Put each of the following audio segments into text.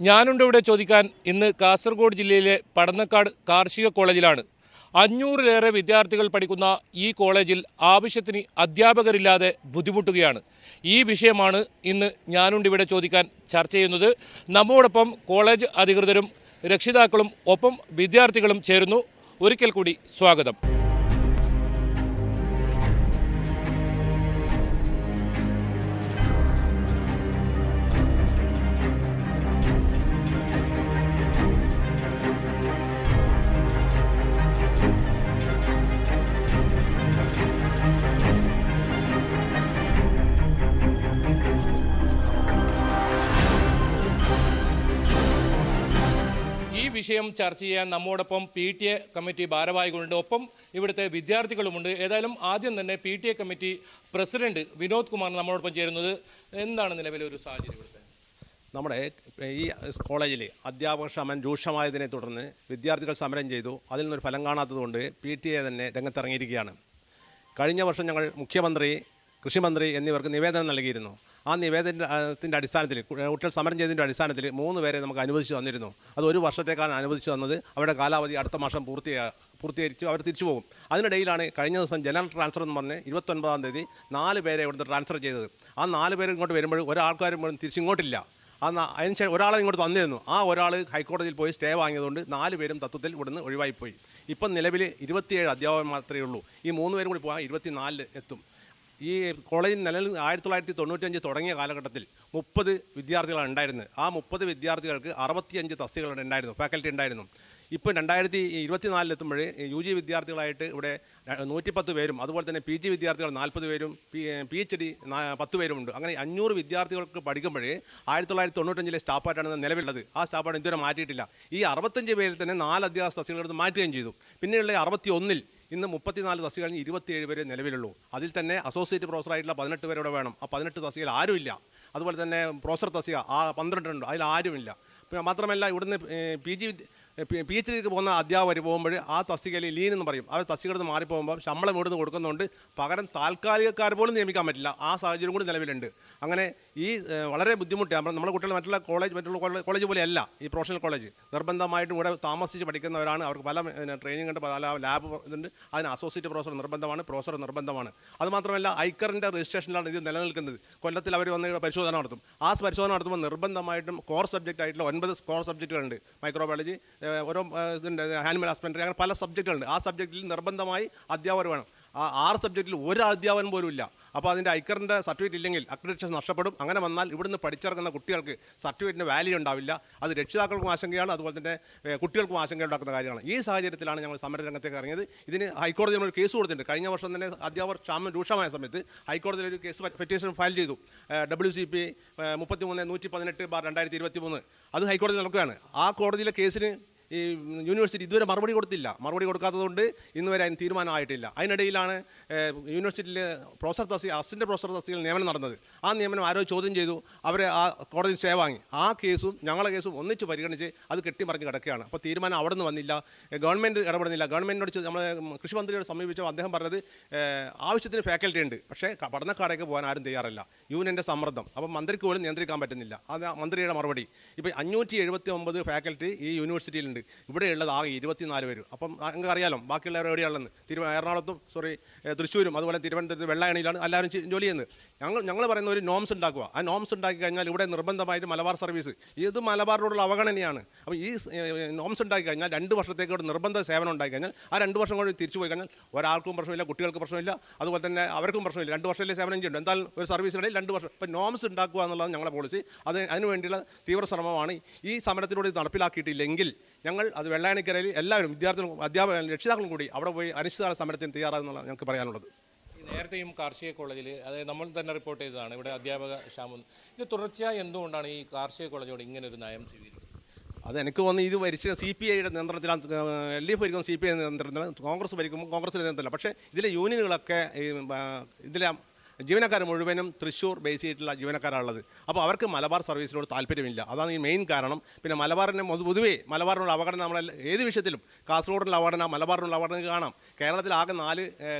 ഞാനുണ്ട് ഇവിടെ ചോദിക്കാൻ ഇന്ന് കാസർഗോഡ് ജില്ലയിലെ പടന്നക്കാട് കാർഷിക കോളേജിലാണ്. 500-ലേറെ വിദ്യാർത്ഥികൾ പഠിക്കുന്ന ഈ കോളേജിൽ ആവശ്യത്തിന് അധ്യാപകരില്ലാതെ ബുദ്ധിമുട്ടുകയാണ്. ഈ വിഷയമാണ് ഇന്ന് ഞാനുണ്ട് ഇവിടെ ചോദിക്കാൻ ചർച്ച ചെയ്യുന്നത്. നമ്മോടൊപ്പം കോളേജ് അധികൃതരും രക്ഷിതാക്കളും ഒപ്പം വിദ്യാർത്ഥികളും ചേരുന്നു. ഒരിക്കൽ കൂടി സ്വാഗതം. വിഷയം ചർച്ച ചെയ്യാൻ നമ്മോടൊപ്പം PTA കമ്മിറ്റി ഭാരവാഹികളുണ്ട്, ഒപ്പം ഇവിടുത്തെ വിദ്യാർത്ഥികളുമുണ്ട്. ഏതായാലും ആദ്യം തന്നെ PTA committee president Vinod Kumar നമ്മോടൊപ്പം ചേരുന്നത്. എന്താണ് നിലവിലെ ഒരു സാഹചര്യം ഇവിടുത്തെ? നമ്മുടെ ഈ കോളേജിൽ അധ്യാപക ക്ഷാമം രൂക്ഷമായതിനെ തുടർന്ന് വിദ്യാർത്ഥികൾ സമരം ചെയ്തു. അതിൽ നിന്നൊരു ഫലം കാണാത്തതുകൊണ്ട് PTA തന്നെ രംഗത്തിറങ്ങിയിരിക്കുകയാണ്. കഴിഞ്ഞ വർഷം ഞങ്ങൾ മുഖ്യമന്ത്രി, കൃഷിമന്ത്രി എന്നിവർക്ക് നിവേദനം നൽകിയിരുന്നു. ആ നിവേദനത്തിൻ്റെ അടിസ്ഥാനത്തിൽ, കുട്ടികൾ സമരം ചെയ്തതിൻ്റെ അടിസ്ഥാനത്തിൽ 3 പേരെ നമുക്ക് അനുവദിച്ചു തന്നിരുന്നു. അത് 1 വർഷത്തേക്കാണ് അനുവദിച്ചു തന്നത്. അവരുടെ കാലാവധി അടുത്ത മാസം പൂർത്തീകരിച്ചു അവർ തിരിച്ചു പോകും. അതിനിടയിലാണ് കഴിഞ്ഞ ദിവസം ജനറൽ ട്രാൻസ്ഫർ എന്ന് പറഞ്ഞ് 29-ാം തീയതി 4 പേരെ ഇവിടുന്ന് ട്രാൻസ്ഫർ ചെയ്തത്. ആ 4 പേര് ഇങ്ങോട്ട് വരുമ്പോൾ ഒരാൾക്കാരും തിരിച്ചിങ്ങോട്ടില്ല. അതിന് ഒരാളെ ഇങ്ങോട്ട് തന്നിരുന്നു. ആ ഒരാൾ ഹൈക്കോടതിയിൽ പോയി സ്റ്റേ വാങ്ങിയതുകൊണ്ട് 4 പേരും തത്വത്തിൽ ഇവിടുന്ന് ഒഴിവായിപ്പോയി. ഇപ്പം നിലവിൽ 27 അധ്യാപകർ മാത്രമേ ഉള്ളൂ. ഈ 3 പേരും കൂടി പോകാൻ 24 എത്തും. ഈ കോളേജിൽ 1995 തുടങ്ങിയ കാലഘട്ടത്തിൽ 30 വിദ്യാർത്ഥികളാണ് ഉണ്ടായിരുന്നത്. ആ 30 വിദ്യാർത്ഥികൾക്ക് 65 തസ്തികകൾ ഉണ്ടായിരുന്നു, ഫാക്കൽറ്റി ഉണ്ടായിരുന്നു. ഇപ്പോൾ 2024 എത്തുമ്പോൾ UG വിദ്യാർത്ഥികളായിട്ട് ഇവിടെ 110 പേരും, അതുപോലെ തന്നെ PG വിദ്യാർത്ഥികൾ 40 പേരും, PhD 10 പേരുമുണ്ട്. അങ്ങനെ 500 വിദ്യാർത്ഥികൾക്ക് പഠിക്കുമ്പോൾ 1995 സ്റ്റാഫായിട്ടാണ് നിലവിലുള്ളത്. ആ സ്റ്റാഫായിട്ട് ഇതുവരെ മാറ്റിയിട്ടില്ല. ഈ 65 പേരിൽ തന്നെ 4 അധ്യാപക തസ്തികകൾ മാറ്റുകയും ചെയ്തു. പിന്നെയുള്ള 61-ൽ ഇന്ന് 34 തസ്തികകളിൽ 27 പേരെ നിലവിലുള്ളൂ. അതിൽ തന്നെ അസോസിയേറ്റ് പ്രൊഫസറായിട്ടുള്ള 18 പേരോടെ വേണം. ആ 18 തസ്തികയിൽ ആരുമില്ല. അതുപോലെ തന്നെ പ്രൊഫസർ തസ്തിക 12 ഉണ്ട്, അതിൽ ആരുമില്ല. മാത്രമല്ല ഇവിടുന്ന് PhDക്ക് പോകുന്ന അധ്യാപകർ പോകുമ്പോൾ ആ തസ്തികയിൽ ലീൻ എന്ന് പറയും. ആ തസ്തികയിൽ നിന്ന് മാറിപ്പോകുമ്പോൾ ശമ്പളം ഇവിടുന്ന് കൊടുക്കുന്നുണ്ട്, പകരം താൽക്കാലികക്കാർ പോലും നിയമിക്കാൻ പറ്റില്ല. ആ സാഹചര്യം കൂടി നിലവിലുണ്ട്. അങ്ങനെ ഈ വളരെ ബുദ്ധിമുട്ടാണ്. നമ്മുടെ കുട്ടികൾ മറ്റുള്ള കോളേജ് പോലെയല്ല ഈ പ്രൊഫഷണൽ കോളേജ്. നിർബന്ധമായിട്ടും ഇവിടെ താമസിച്ച് പഠിക്കുന്നവരാണ്. അവർക്ക് പല ട്രെയിനിങ് ഉണ്ട്, പല ലാബ് ഇതുണ്ട്. അതിന് അസോസിയേറ്റ് പ്രൊഫസർ നിർബന്ധമാണ്, പ്രൊഫസർ നിർബന്ധമാണ്. അതുമാത്രമല്ല ഐക്കറിൻ്റെ രജിസ്ട്രേഷനിലാണ് ഇത് നിലനിൽക്കുന്നത്. കൊല്ലത്തിൽ അവർ വന്ന് പരിശോധന നടത്തും. ആ പരിശോധന നടത്തുമ്പോൾ നിർബന്ധമായിട്ടും കോർ സബ്ജക്റ്റ് ആയിട്ടുള്ള 9 കോർ സബ്ജക്റ്റുകളുണ്ട്. മൈക്രോബയോളജി, ഓരോ ഇതുണ്ട്, ആനിമൽ ഹസ്ബൻഡറി, അങ്ങനെ പല സബ്ജക്റ്റുകളുണ്ട്. ആ സബ്ജക്റ്റിൽ നിർബന്ധമായി അധ്യാപകർ വേണം. ആ 6 സബ്ജക്റ്റിൽ ഒരു അധ്യാപകൻ പോലും ഇല്ല. അപ്പോൾ അതിൻ്റെ ഐക്കറിൻ്റെ സർട്ടിഫിക്കറ്റ് ഇല്ലെങ്കിൽ അക്രഡിറ്റേഷൻ നഷ്ടപ്പെടും. അങ്ങനെ വന്നാൽ ഇവിടുന്ന് പഠിച്ചിറങ്ങുന്ന കുട്ടികൾക്ക് സർട്ടിഫിക്കറ്റിന് വാല്യൂ ഉണ്ടാവില്ല. അത് രക്ഷിതാക്കൾക്കും ആശങ്കയാണ്, അതുപോലെ തന്നെ കുട്ടികൾക്കും ആശങ്ക ഉണ്ടാക്കുന്ന കാര്യമാണ്. ഈ സാഹചര്യത്തിലാണ് ഞങ്ങൾ സമരരംഗത്തേക്ക് ഇറങ്ങിയത്. ഇതിന് ഹൈക്കോടതിയിൽ നമ്മൾ കേസ് കൊടുത്തിട്ടുണ്ട്. കഴിഞ്ഞ വർഷം തന്നെ അധ്യാപകർ ക്ഷാമം രൂക്ഷമായ സമയത്ത് ഹൈക്കോടതിയിൽ ഒരു കേസ് പെറ്റീഷൻ ഫയൽ ചെയ്തു. WCP 33/118/2023 അത് ഹൈക്കോടതി നടക്കുകയാണ്. ആ കോടതിയിലെ കേസിന് ഈ യൂണിവേഴ്സിറ്റി ഇതുവരെ മറുപടി കൊടുത്തില്ല. മറുപടി കൊടുക്കാത്തതുകൊണ്ട് ഇന്ന് വരെ അതിന് തീരുമാനമായിട്ടില്ല. അതിനിടയിലാണ് യൂണിവേഴ്സിറ്റിയിൽ അസിസ്റ്റന്റ് പ്രൊഫസർ തസ്തികയിൽ നിയമനം നടന്നത്. ആ നിയമനം ആരോ ചോദ്യം ചെയ്തു. അവരെ ആ കോടതി സ്റ്റേ വാങ്ങി. ആ കേസും ഞങ്ങളുടെ കേസും ഒന്നിച്ച് പരിഗണിച്ച് അത് കെട്ടിമറിഞ്ഞ് കിടക്കുകയാണ്. അപ്പോൾ തീരുമാനം അവിടെ നിന്ന് വന്നില്ല. ഗവൺമെൻറ് ഇടപെടുന്നില്ല. ഗവൺമെൻറ്റിനോട് നമ്മൾ കൃഷിമന്ത്രിയോട് സമീപിച്ചപ്പോൾ അദ്ദേഹം പറഞ്ഞത് ആവശ്യത്തിന് ഫാക്കൽറ്റി ഉണ്ട്, പക്ഷേ പഠനക്കാടേക്ക് പോകാൻ ആരും തയ്യാറല്ല. യൂണിയൻ്റെ സമ്മർദ്ദം. അപ്പം മന്ത്രിക്ക് പോലും നിയന്ത്രിക്കാൻ പറ്റുന്നില്ല. അത് മന്ത്രിയുടെ മറുപടി. ഇപ്പോൾ 579 ഫാക്കൽറ്റി ഈ യൂണിവേഴ്സിറ്റിയിലുണ്ട്. ഇവിടെയുള്ളത് ആകെ 24 പേര്. അപ്പം നിങ്ങൾക്ക് അറിയാലോ ബാക്കിയുള്ളവർ എവിടെയാണെന്ന്. എറണാകുളത്തും തൃശ്ശൂരും അതുപോലെ തിരുവനന്തപുരത്ത് വെള്ളായണിയിലാണ് എല്ലാവരും ജോലി ചെയ്യുന്നത്. ഞങ്ങൾ പറയുന്ന ഒരു നോംസ് ഉണ്ടാക്കുക. ആ നോംസ് ഉണ്ടാക്കി കഴിഞ്ഞാൽ ഇവിടെ നിർബന്ധമായിട്ട് മലബാർ സർവീസ്, ഇത് മലബാറിനോടുള്ള അവഗണനയാണ്. അപ്പോൾ ഈ നോംസ് ഉണ്ടാക്കി കഴിഞ്ഞാൽ 2 വർഷത്തേക്ക് ഇവിടെ നിർബന്ധ സേവനം ഉണ്ടാക്കി കഴിഞ്ഞാൽ ആ 2 വർഷം കൊണ്ട് തിരിച്ചു പോയി കഴിഞ്ഞാൽ ഒരാൾക്കും പ്രശ്നമില്ല, കുട്ടികൾക്ക് പ്രശ്നമില്ല, അതുപോലെ തന്നെ അവർക്കും പ്രശ്നമില്ല. 2 വർഷത്തിലെ സേവനം ചെയ്യുന്നുണ്ട്. എന്തായാലും ഒരു സർവീസിനിടയിൽ 2 വർഷം. ഇപ്പോൾ നോംസ് ഉണ്ടാക്കുക എന്നുള്ളതാണ് ഞങ്ങളുടെ പോളിസി. അതിനുവേണ്ടിയുള്ള തീവ്ര ശ്രമമാണ്. ഈ സമരത്തിലൂടെ നടപ്പിലാക്കിയിട്ടില്ലെങ്കിൽ ഞങ്ങൾ അത് വെള്ളായണിക്കരയിൽ എല്ലാവരും വിദ്യാർത്ഥികളും രക്ഷിതാക്കളും കൂടി അവിടെ പോയി അനിശ്ചിതകാല സമരത്തിന് തയ്യാറാകുന്നുള്ള ഞങ്ങൾക്ക് പറയാനുള്ളത്. നേരത്തെയും കാർഷിക കോളേജിൽ, അതായത് നമ്മൾ തന്നെ റിപ്പോർട്ട് ചെയ്തതാണ്, ഇവിടെ അധ്യാപക ക്ഷാമം. ഇത് തുടർച്ചയായി എന്തുകൊണ്ടാണ് ഈ കാർഷിക കോളേജോട് ഇങ്ങനെ ഒരു നയം സ്വീകരിക്കുന്നത്? അത് എനിക്ക് തോന്നുന്നു ഇത് ഭരിച്ച CPIയുടെ നിയന്ത്രണത്തിലാണ്. LDF ഭരിക്കുന്ന CPI നിയന്ത്രണത്തിലാണ്, കോൺഗ്രസ് ഭരിക്കുമ്പോൾ കോൺഗ്രസിൻ്റെ നിയന്ത്രണത്തിലാണ്. പക്ഷേ ഇതിലെ യൂണിയനുകളൊക്കെ ഇതിലെ ജീവനക്കാർ മുഴുവനും തൃശ്ശൂർ ബേസ് ചെയ്തിട്ടുള്ള ജീവനക്കാരാണുള്ളത്. അപ്പോൾ അവർക്ക് മലബാർ സർവീസിനോട് താല്പര്യമില്ല. അതാണ് ഈ മെയിൻ കാരണം. പിന്നെ മലബാറിൻ്റെ പൊതുവേ മലബാറിനുള്ള അവഗണന നമ്മൾ ഏത് വിഷയത്തിലും കാസർഗോഡിനുള്ള അവഗണന, മലബാറിനുള്ള അവഗണന കാണാം. കേരളത്തിൽ ആകെ 4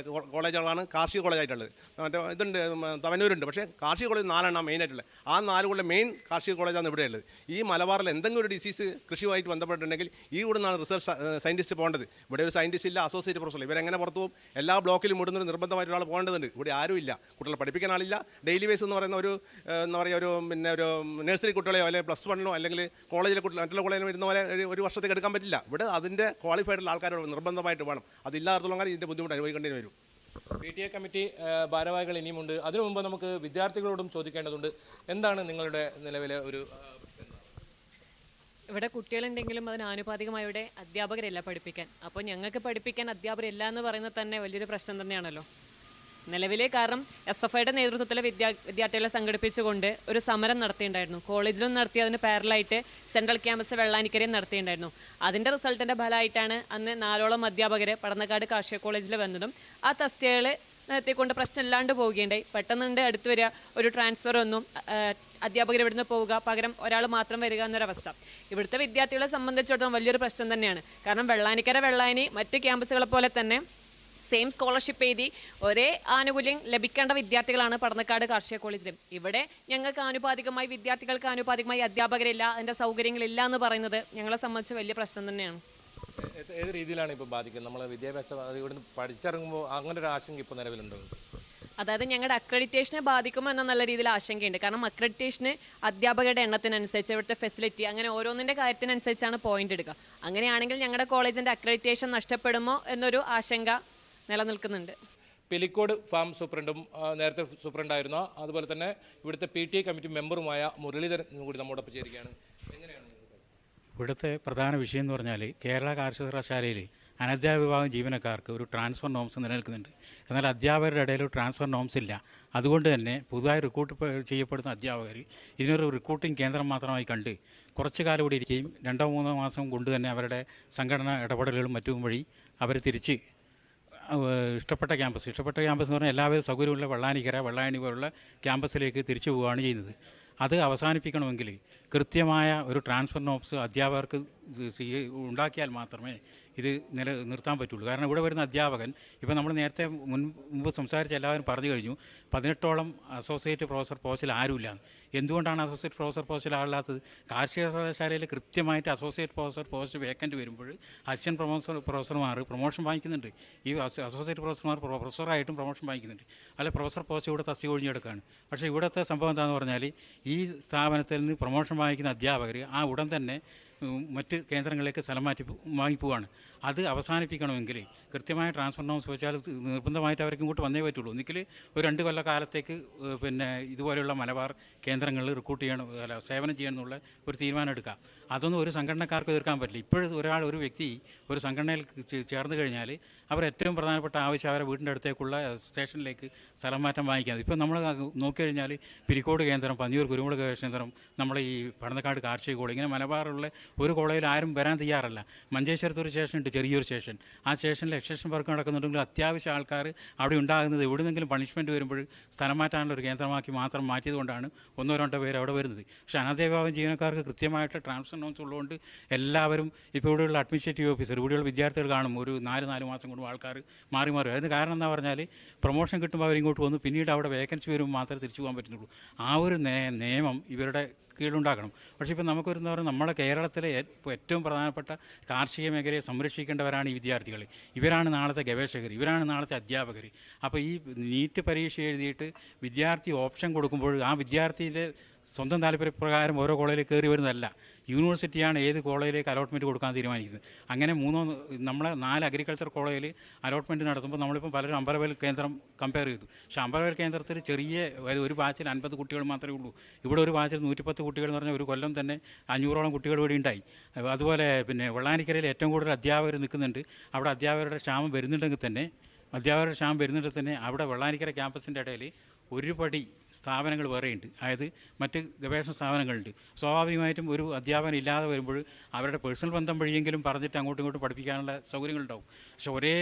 കോളേജുകളാണ് കാർഷിക കോളേജായിട്ടുള്ളത്. മറ്റേ ഇതുണ്ട്, തവനൂരുണ്ട്. പക്ഷേ കാർഷിക കോളേജ് 4 മെയിനായിട്ടുള്ളത്. ആ 4 മെയിൻ കാർഷിക കോളേജാണ് ഇവിടെയുള്ളത്. ഈ മലബാറിൽ എന്തെങ്കിലും ഒരു ഡിസീസ് കൃഷിയുമായിട്ട് ബന്ധപ്പെട്ടിട്ടുണ്ടെങ്കിൽ ഈ കൂടെ നിന്നാണ് റിസർച്ച് സയൻറ്റിസ്റ്റ് പോകേണ്ടത്. ഇവിടെ ഒരു സയൻറ്റിസ്റ്റ് ഇല്ല, അസോസിയേറ്റ് പ്രൊഫസർ. ഇവരെങ്ങനെ പുറത്തു പോകും? എല്ലാ ബ്ലോക്കിലും ഇടുന്നൊരു നിർബന്ധമായിട്ട് ഒരാൾ പോകേണ്ടതുണ്ട്. ഇവിടെ ആരുമില്ല. കുട്ടികളെ പഠിപ്പിക്കാൻ ആളില്ല. ഡെയിലി ബേസ് എന്ന് പറയുന്ന ഒരു എന്താ പറയുക, ഒരു നഴ്സറി കുട്ടികളെയോ അല്ലെങ്കിൽ +1 അല്ലെങ്കിൽ കോളേജിലെ കുട്ടികൾ മറ്റുള്ള കോളേജിൽ വരുന്ന പോലെ ഒരു വർഷത്തേക്ക് എടുക്കാൻ പറ്റില്ല. ഇവിടെ അതിൻ്റെ ക്വാളിഫൈഡുള്ള ആൾക്കാരോട് നിർബന്ധമായിട്ട് വേണം. അതില്ലാത്തത്തോളം കാലം ഇതിൻ്റെ ബുദ്ധിമുട്ട് അനുഭവിക്കേണ്ടി വരും. PTA കമ്മിറ്റി ഭാരവാഹികൾ ഇനിയുമുണ്ട്. അതിനു മുമ്പ് നമുക്ക് വിദ്യാർത്ഥികളോടും ചോദിക്കേണ്ടതുണ്ട്. എന്താണ് നിങ്ങളുടെ നിലവിലെ ഒരു ഇവിടെ കുട്ടികളുണ്ടെങ്കിലും അതിന് ആനുപാതികമായി ഇവിടെ അധ്യാപകരില്ല പഠിപ്പിക്കാൻ. അപ്പോൾ ഞങ്ങൾക്ക് പഠിപ്പിക്കാൻ അധ്യാപകരില്ല എന്ന് പറയുന്നത് തന്നെ വലിയൊരു പ്രശ്നം തന്നെയാണല്ലോ നിലവിലെ. കാരണം SFIയുടെ നേതൃത്വത്തിൽ വിദ്യാർത്ഥികളെ സംഘടിപ്പിച്ചുകൊണ്ട് ഒരു സമരം നടത്തിയിട്ടുണ്ടായിരുന്നു. കോളേജിലും നടത്തി, അതിന് പാരലായിട്ട് സെൻട്രൽ ക്യാമ്പസ് വെള്ളാനിക്കരയും നടത്തിയിട്ടുണ്ടായിരുന്നു. അതിൻ്റെ റിസൾട്ടിൻ്റെ ഫലമായിട്ടാണ് അന്ന് 4ഓളം അധ്യാപകർ പടന്നക്കാട് കാർഷിക കോളേജിൽ വന്നതും ആ തസ്തികകൾ നിർത്തിക്കൊണ്ട് പ്രശ്നമില്ലാണ്ട് പോവുകയുണ്ടായി. പെട്ടെന്നുണ്ട് അടുത്ത് വരിക, ഒരു ട്രാൻസ്ഫർ ഒന്നും, അധ്യാപകർ ഇവിടുന്ന് പോവുക, പകരം ഒരാൾ മാത്രം വരിക എന്നൊരവസ്ഥ ഇവിടുത്തെ വിദ്യാർത്ഥികളെ സംബന്ധിച്ചിടത്തോളം വലിയൊരു പ്രശ്നം തന്നെയാണ്. കാരണം വെള്ളാനി മറ്റ് ക്യാമ്പസുകളെ പോലെ തന്നെ സെയിം സ്കോളർഷിപ്പ് എഴുതി ഒരേ ആനുകൂല്യം ലഭിക്കേണ്ട വിദ്യാർത്ഥികളാണ് പടന്നക്കാട് കാർഷിക കോളേജിലും. ഇവിടെ ഞങ്ങൾക്ക് ആനുപാതികമായി വിദ്യാർത്ഥികൾക്ക് ആനുപാതികമായി അധ്യാപകരില്ല, അതിൻ്റെ സൗകര്യങ്ങളില്ല എന്ന് പറയുന്നത് ഞങ്ങളെ സംബന്ധിച്ച് വലിയ പ്രശ്നം തന്നെയാണ്. ഏത് രീതിയിലാണ് ഇപ്പോൾ ബാധിക്കുന്നത്? നമ്മൾ വിദ്യാഭ്യാസം ഇവിടുന്ന് പഠിച്ചിറങ്ങുമ്പോൾ അങ്ങനെ ഒരു ആശങ്ക ഇപ്പോൾ നിലവിലുണ്ടോ? അതായത് ഞങ്ങളുടെ അക്രഡിറ്റേഷനെ ബാധിക്കുമോ എന്ന നല്ല രീതിയിൽ ആശങ്കയുണ്ട്. കാരണം അക്രഡിറ്റേഷന് അധ്യാപകരുടെ എണ്ണത്തിനനുസരിച്ച്, ഇവിടുത്തെ ഫെസിലിറ്റി, അങ്ങനെ ഓരോന്നിൻ്റെ കാര്യത്തിനനുസരിച്ചാണ് പോയിന്റ് എടുക്കുക. അങ്ങനെയാണെങ്കിൽ ഞങ്ങളുടെ കോളേജിൻ്റെ അക്രഡിറ്റേഷൻ നഷ്ടപ്പെടുമോ എന്നൊരു ആശങ്ക നിലനിൽക്കുന്നുണ്ട്. പെലിക്കോട് ഫാം സൂപ്രണ്ടും നേരത്തെ സൂപ്രണ്ടായിരുന്ന, അതുപോലെ തന്നെ ഇവിടുത്തെ PTA കമ്മിറ്റി മെമ്പറുമായ മുരളീധരൻ കൂടി നമ്മോടൊപ്പം ചേരുകയാണ്. എങ്ങനെയാണ് ഇവിടുത്തെ പ്രധാന വിഷയം എന്ന് പറഞ്ഞാൽ കേരള കാർഷിക സർവകലാശാലയിൽ അനധ്യാപക വിഭാഗം ജീവനക്കാർക്ക് ഒരു ട്രാൻസ്ഫർ നോംസ് നിലനിൽക്കുന്നുണ്ട്. എന്നാൽ അധ്യാപകരുടെ ഇടയിൽ ഒരു ട്രാൻസ്ഫർ നോംസ് ഇല്ല. അതുകൊണ്ട് തന്നെ പുതുതായി റിക്രൂട്ട് ചെയ്യപ്പെടുന്ന അധ്യാപകർ ഇതിനൊരു റിക്രൂട്ടിംഗ് കേന്ദ്രം മാത്രമായി കണ്ട് കുറച്ച് കാലം കൂടി ഇരിക്കുകയും 2-3 മാസം കൊണ്ട് തന്നെ അവരുടെ സംഘടനാ ഇടപെടലുകളും മറ്റും വഴി അവർ തിരിച്ച് ഇഷ്ടപ്പെട്ട ക്യാമ്പസ് എന്ന് പറഞ്ഞാൽ എല്ലാവിധ സൗകര്യമുള്ള വെള്ളായണി പോലുള്ള ക്യാമ്പസിലേക്ക് തിരിച്ചു പോവുകയാണ് ചെയ്യുന്നത്. അത് അവസാനിപ്പിക്കണമെങ്കിൽ കൃത്യമായ ഒരു ട്രാൻസ്ഫർ നോംസ് അധ്യാപകർക്ക് ഉണ്ടാക്കിയാൽ മാത്രമേ ഇത് നിർത്താൻ പറ്റുള്ളൂ. കാരണം ഇവിടെ വരുന്ന അധ്യാപകൻ, ഇപ്പോൾ നമ്മൾ നേരത്തെ മുമ്പ് സംസാരിച്ച എല്ലാവരും പറഞ്ഞു കഴിഞ്ഞു, 18ഓളം അസോസിയേറ്റ് പ്രൊഫസർ പോസ്റ്റിൽ ആരുമില്ല. എന്തുകൊണ്ടാണ് അസോസിയേറ്റ് പ്രൊഫസർ പോസ്റ്റിൽ ആളില്ലാത്തത്? കാർഷിക സർവകലാശാലയിൽ കൃത്യമായിട്ട് അസോസിയേറ്റ് പ്രൊഫസർ പോസ്റ്റ് വേക്കൻറ്റ് വരുമ്പോൾ അസിസ്റ്റന്റ് പ്രൊഫസർമാർ പ്രൊമോഷൻ വാങ്ങിക്കുന്നുണ്ട്. ഈ അസോസിയേറ്റ് പ്രൊഫസർമാർ പ്രൊഫസറായിട്ടും പ്രൊമോഷൻ വാങ്ങിക്കുന്നുണ്ട്. അല്ല, പ്രൊഫസർ പോസ്റ്റ് ഇവിടെ തസ്തിക ഒഴിഞ്ഞെടുക്കുകയാണ്. പക്ഷേ ഇവിടുത്തെ സംഭവം എന്താണെന്ന് പറഞ്ഞാൽ ഈ സ്ഥാപനത്തിൽ നിന്ന് പ്രൊമോഷൻ വാങ്ങിക്കുന്ന അധ്യാപകർ ആ ഉടൻ തന്നെ മറ്റ് കേന്ദ്രങ്ങളിലേക്ക് സ്ഥലം വാങ്ങിപ്പോവാണ്. അത് അവസാനിപ്പിക്കണമെങ്കിൽ കൃത്യമായ ട്രാൻസ്ഫർ നോംസ് വെച്ചാൽ നിർബന്ധമായിട്ട് അവർക്ക് ഇങ്ങോട്ട് വന്നേ പറ്റുള്ളൂ. ഒന്നിക്കൽ ഒരു 2 കൊല്ല കാലത്തേക്ക് പിന്നെ ഇതുപോലെയുള്ള മലബാർ കേന്ദ്രങ്ങളിൽ റിക്രൂട്ട് ചെയ്യണം, സേവനം ചെയ്യണം എന്നുള്ള ഒരു തീരുമാനം എടുക്കാം. അതൊന്നും ഒരു സംഘടനക്കാർക്ക് എതിർക്കാൻ പറ്റില്ല. ഇപ്പോഴും ഒരു വ്യക്തി ഒരു സംഘടനയിൽ ചേർന്ന് കഴിഞ്ഞാൽ അവർ ഏറ്റവും പ്രധാനപ്പെട്ട ആവശ്യം അവരെ വീടിൻ്റെ അടുത്തേക്കുള്ള സ്റ്റേഷനിലേക്ക് സ്ഥലം മാറ്റം വാങ്ങിക്കുന്നത്. ഇപ്പോൾ നമ്മൾ നോക്കിക്കഴിഞ്ഞാൽ പിരിക്കോട് കേന്ദ്രം, പന്നിയൂർ കുരുമുളക് കേന്ദ്രം, നമ്മുടെ ഈ പടന്നക്കാട് കാർഷിക കോളേജ്, ഇങ്ങനെ മലബാറുള്ള ഒരു കോളേജിൽ ആരും വരാൻ തയ്യാറല്ല. മഞ്ചേശ്വരത്ത് ഒരു സ്റ്റേഷൻ ഉണ്ട്, ചെറിയൊരു സ്റ്റേഷൻ. ആ സ്റ്റേഷനിൽ എക്സ്റ്റൻഷൻ വർക്ക് നടക്കുന്നുണ്ടെങ്കിൽ അത്യാവശ്യം ആൾക്കാർ അവിടെ ഉണ്ടാകുന്നത് എവിടെന്നെങ്കിലും പണിഷ്മെൻറ്റ് വരുമ്പോൾ സ്ഥലം മാറ്റാനുള്ള ഒരു കേന്ദ്രമാക്കി മാത്രം മാറ്റിയതുകൊണ്ടാണ് 1-2 പേര് അവിടെ വരുന്നത്. പക്ഷേ അനധ്യാപക ജീവനക്കാർക്ക് കൃത്യമായിട്ട് ട്രാൻസ്ഫർ നോംസ് ഉള്ളതുകൊണ്ട് എല്ലാവരും ഇപ്പോൾ ഇവിടെയുള്ള അഡ്മിനിസ്ട്രേറ്റീവ് ഓഫീസർ, ഇവിടെയുള്ള വിദ്യാർത്ഥികൾ കാണും ഒരു 4 മാസം കൊണ്ട് ആൾക്കാർ മാറി. അതിന് കാരണം എന്താ പറഞ്ഞാൽ പ്രൊമോഷൻ കിട്ടുമ്പോൾ അവരിങ്ങോട്ട് വന്നു, പിന്നീട് അവിടെ വേക്കൻസി വരുമ്പോൾ മാത്രമേ തിരിച്ചു പോകാൻ പറ്റുന്നുള്ളൂ. ആ ഒരു നിയമം ഇവരുടെ കീഴുണ്ടാക്കണം. പക്ഷേ ഇപ്പോൾ നമുക്കൊരു പറഞ്ഞാൽ നമ്മുടെ കേരളത്തിലെ ഏറ്റവും പ്രധാനപ്പെട്ട കാർഷിക മേഖലയെ സംരക്ഷിക്കേണ്ടവരാണ് ഈ വിദ്യാർത്ഥികൾ. ഇവരാണ് നാളത്തെ ഗവേഷകർ, ഇവരാണ് നാളത്തെ അധ്യാപകർ. അപ്പോൾ ഈ നീറ്റ് പരീക്ഷ എഴുതിയിട്ട് വിദ്യാർത്ഥി ഓപ്ഷൻ കൊടുക്കുമ്പോൾ ആ വിദ്യാർത്ഥിയുടെ സ്വന്തം താല്പര്യപ്രകാരം ഓരോ കോളേജിൽ കയറി വരുന്നതല്ല. യൂണിവേഴ്സിറ്റിയാണ് ഏത് കോളേജിലേക്ക് അലോട്ട്മെൻറ്റ് കൊടുക്കാൻ തീരുമാനിക്കുന്നത്. അങ്ങനെ നമ്മളെ 4 അഗ്രികൾച്ചർ കോളേജിൽ അലോട്ട്മെൻറ്റ് നടത്തുമ്പോൾ നമ്മളിപ്പോൾ പലരും അമ്പലവയൽ കേന്ദ്രം കമ്പയർ ചെയ്തു. പക്ഷേ അമ്പലവയൽ കേന്ദ്രത്തിൽ ചെറിയ ഒരു ബാച്ചിൽ 50 കുട്ടികൾ മാത്രമേ ഉള്ളൂ. ഇവിടെ ഒരു ബാച്ചിൽ 110 കുട്ടികൾ എന്ന് പറഞ്ഞാൽ ഒരു കൊല്ലം തന്നെ 500ഓളം കുട്ടികൾ ഇവിടെ ഉണ്ടായി. അതുപോലെ പിന്നെ വെള്ളാനിക്കരയിൽ ഏറ്റവും കൂടുതൽ അധ്യാപകർ നിൽക്കുന്നുണ്ട്. അവിടെ അധ്യാപകരുടെ ക്ഷാമം വരുന്നുണ്ടെങ്കിൽ തന്നെ അവിടെ വെള്ളാനിക്കര ക്യാമ്പസിൻ്റെ ഇടയിൽ ഒരു പടി സ്ഥാപനങ്ങൾ വേറെയുണ്ട്. അതായത് മറ്റ് ഗവേഷണ സ്ഥാപനങ്ങളുണ്ട്. സ്വാഭാവികമായിട്ടും ഒരു അധ്യാപനം ഇല്ലാതെ വരുമ്പോൾ അവരുടെ പേഴ്സണൽ ബന്ധം വഴിയെങ്കിലും പറഞ്ഞിട്ട് അങ്ങോട്ടും ഇങ്ങോട്ടും പഠിപ്പിക്കാനുള്ള സൗകര്യങ്ങളുണ്ടാവും. പക്ഷെ ഒരേ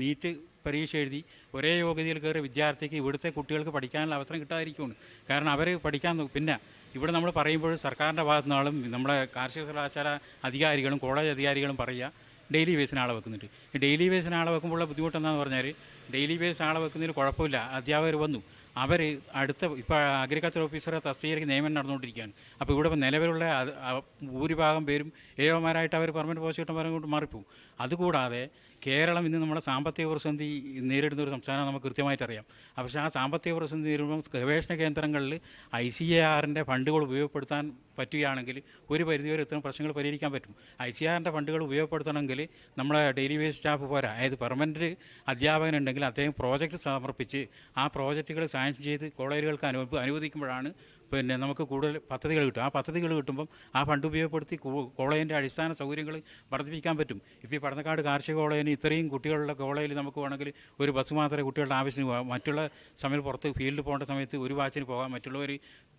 നീറ്റ് പരീക്ഷ എഴുതി ഒരേ യോഗ്യതയിൽ കയറിയ വിദ്യാർത്ഥിക്ക് ഇവിടുത്തെ കുട്ടികൾക്ക് പഠിക്കാനുള്ള അവസരം കിട്ടാതിരിക്കുകയാണ്. കാരണം അവർ പഠിക്കാൻ പിന്നെ ഇവിടെ നമ്മൾ പറയുമ്പോൾ സർക്കാരിൻ്റെ ഭാഗത്തു നിന്നാളും നമ്മുടെ കാർഷിക സർവകലാശാല അധികാരികളും കോളേജ് അധികാരികളും പറയുക ഡെയിലി ബേസിന് ആളെ വെക്കുന്നുണ്ട്. ഈ ഡെയിലി ബേസിന് ആളെ വെക്കുമ്പോഴുള്ള ബുദ്ധിമുട്ടെന്താണെന്ന് പറഞ്ഞാൽ ഡെയിലി ബേസ് ആളെ വെക്കുന്നതിന് കുഴപ്പമില്ല. അധ്യാപകർ വന്നു, അവർ അടുത്ത ഇപ്പോൾ അഗ്രികൾച്ചർ ഓഫീസറെ തസ്തികയിലേക്ക് നിയമനം നടന്നുകൊണ്ടിരിക്കുകയാണ്. അപ്പോൾ ഇവിടെ ഇപ്പോൾ നിലവിലുള്ള ഭൂരിഭാഗം പേരും ഏവന്മാരായിട്ട് അവർ പെർമനൻറ്റ് പോസ്റ്റ് കിട്ടുമ്പോൾ കൊണ്ട് മാറിപ്പോവും. അതുകൂടാതെ കേരളം ഇന്ന് നമ്മുടെ സാമ്പത്തിക പ്രതിസന്ധി നേരിടുന്ന ഒരു സംസ്ഥാനം നമുക്ക് കൃത്യമായിട്ട് അറിയാം. പക്ഷേ ആ സാമ്പത്തിക പ്രതിസന്ധി നേരിടുമ്പോൾ ഗവേഷണ കേന്ദ്രങ്ങളിൽ ICARൻ്റെ ഫണ്ടുകൾ ഉപയോഗപ്പെടുത്താൻ പറ്റുകയാണെങ്കിൽ ഒരു പരിധിവരെ ഇത്തരം പ്രശ്നങ്ങൾ പരിഹരിക്കാൻ പറ്റും. ICARൻ്റെ ഫണ്ടുകൾ ഉപയോഗപ്പെടുത്തണമെങ്കിൽ നമ്മളെ ഡെയിലി ബേസ് സ്റ്റാഫ് പോരാ. അതായത് പെർമനൻറ്റ് അധ്യാപകനുണ്ടെങ്കിൽ അദ്ദേഹം പ്രോജക്റ്റ് സമർപ്പിച്ച് ആ പ്രോജക്റ്റുകൾ സാങ്ഷൻ ചെയ്ത് കോളേജുകൾക്ക് അനുവദിക്കുമ്പോഴാണ് പിന്നെ നമുക്ക് കൂടുതൽ പദ്ധതികൾ കിട്ടും. ആ പദ്ധതികൾ കിട്ടുമ്പം ആ ഫണ്ട് ഉപയോഗപ്പെടുത്തി കോളേജിൻ്റെ അടിസ്ഥാന സൗകര്യങ്ങൾ വർദ്ധിപ്പിക്കാൻ പറ്റും. ഇപ്പോൾ ഈ പടന്നക്കാട് കാർഷിക കോളേജിന് ഇത്രയും കുട്ടികളുടെ കോളേജിൽ നമുക്ക് വേണമെങ്കിൽ ഒരു ബസ് മാത്രമേ കുട്ടികളുടെ ആവശ്യത്തിന് പോകാം. മറ്റുള്ള സമയത്ത് പുറത്ത് ഫീൽഡിൽ പോകേണ്ട സമയത്ത് ഒരു ബാച്ചിന് പോകാം, മറ്റുള്ളവർ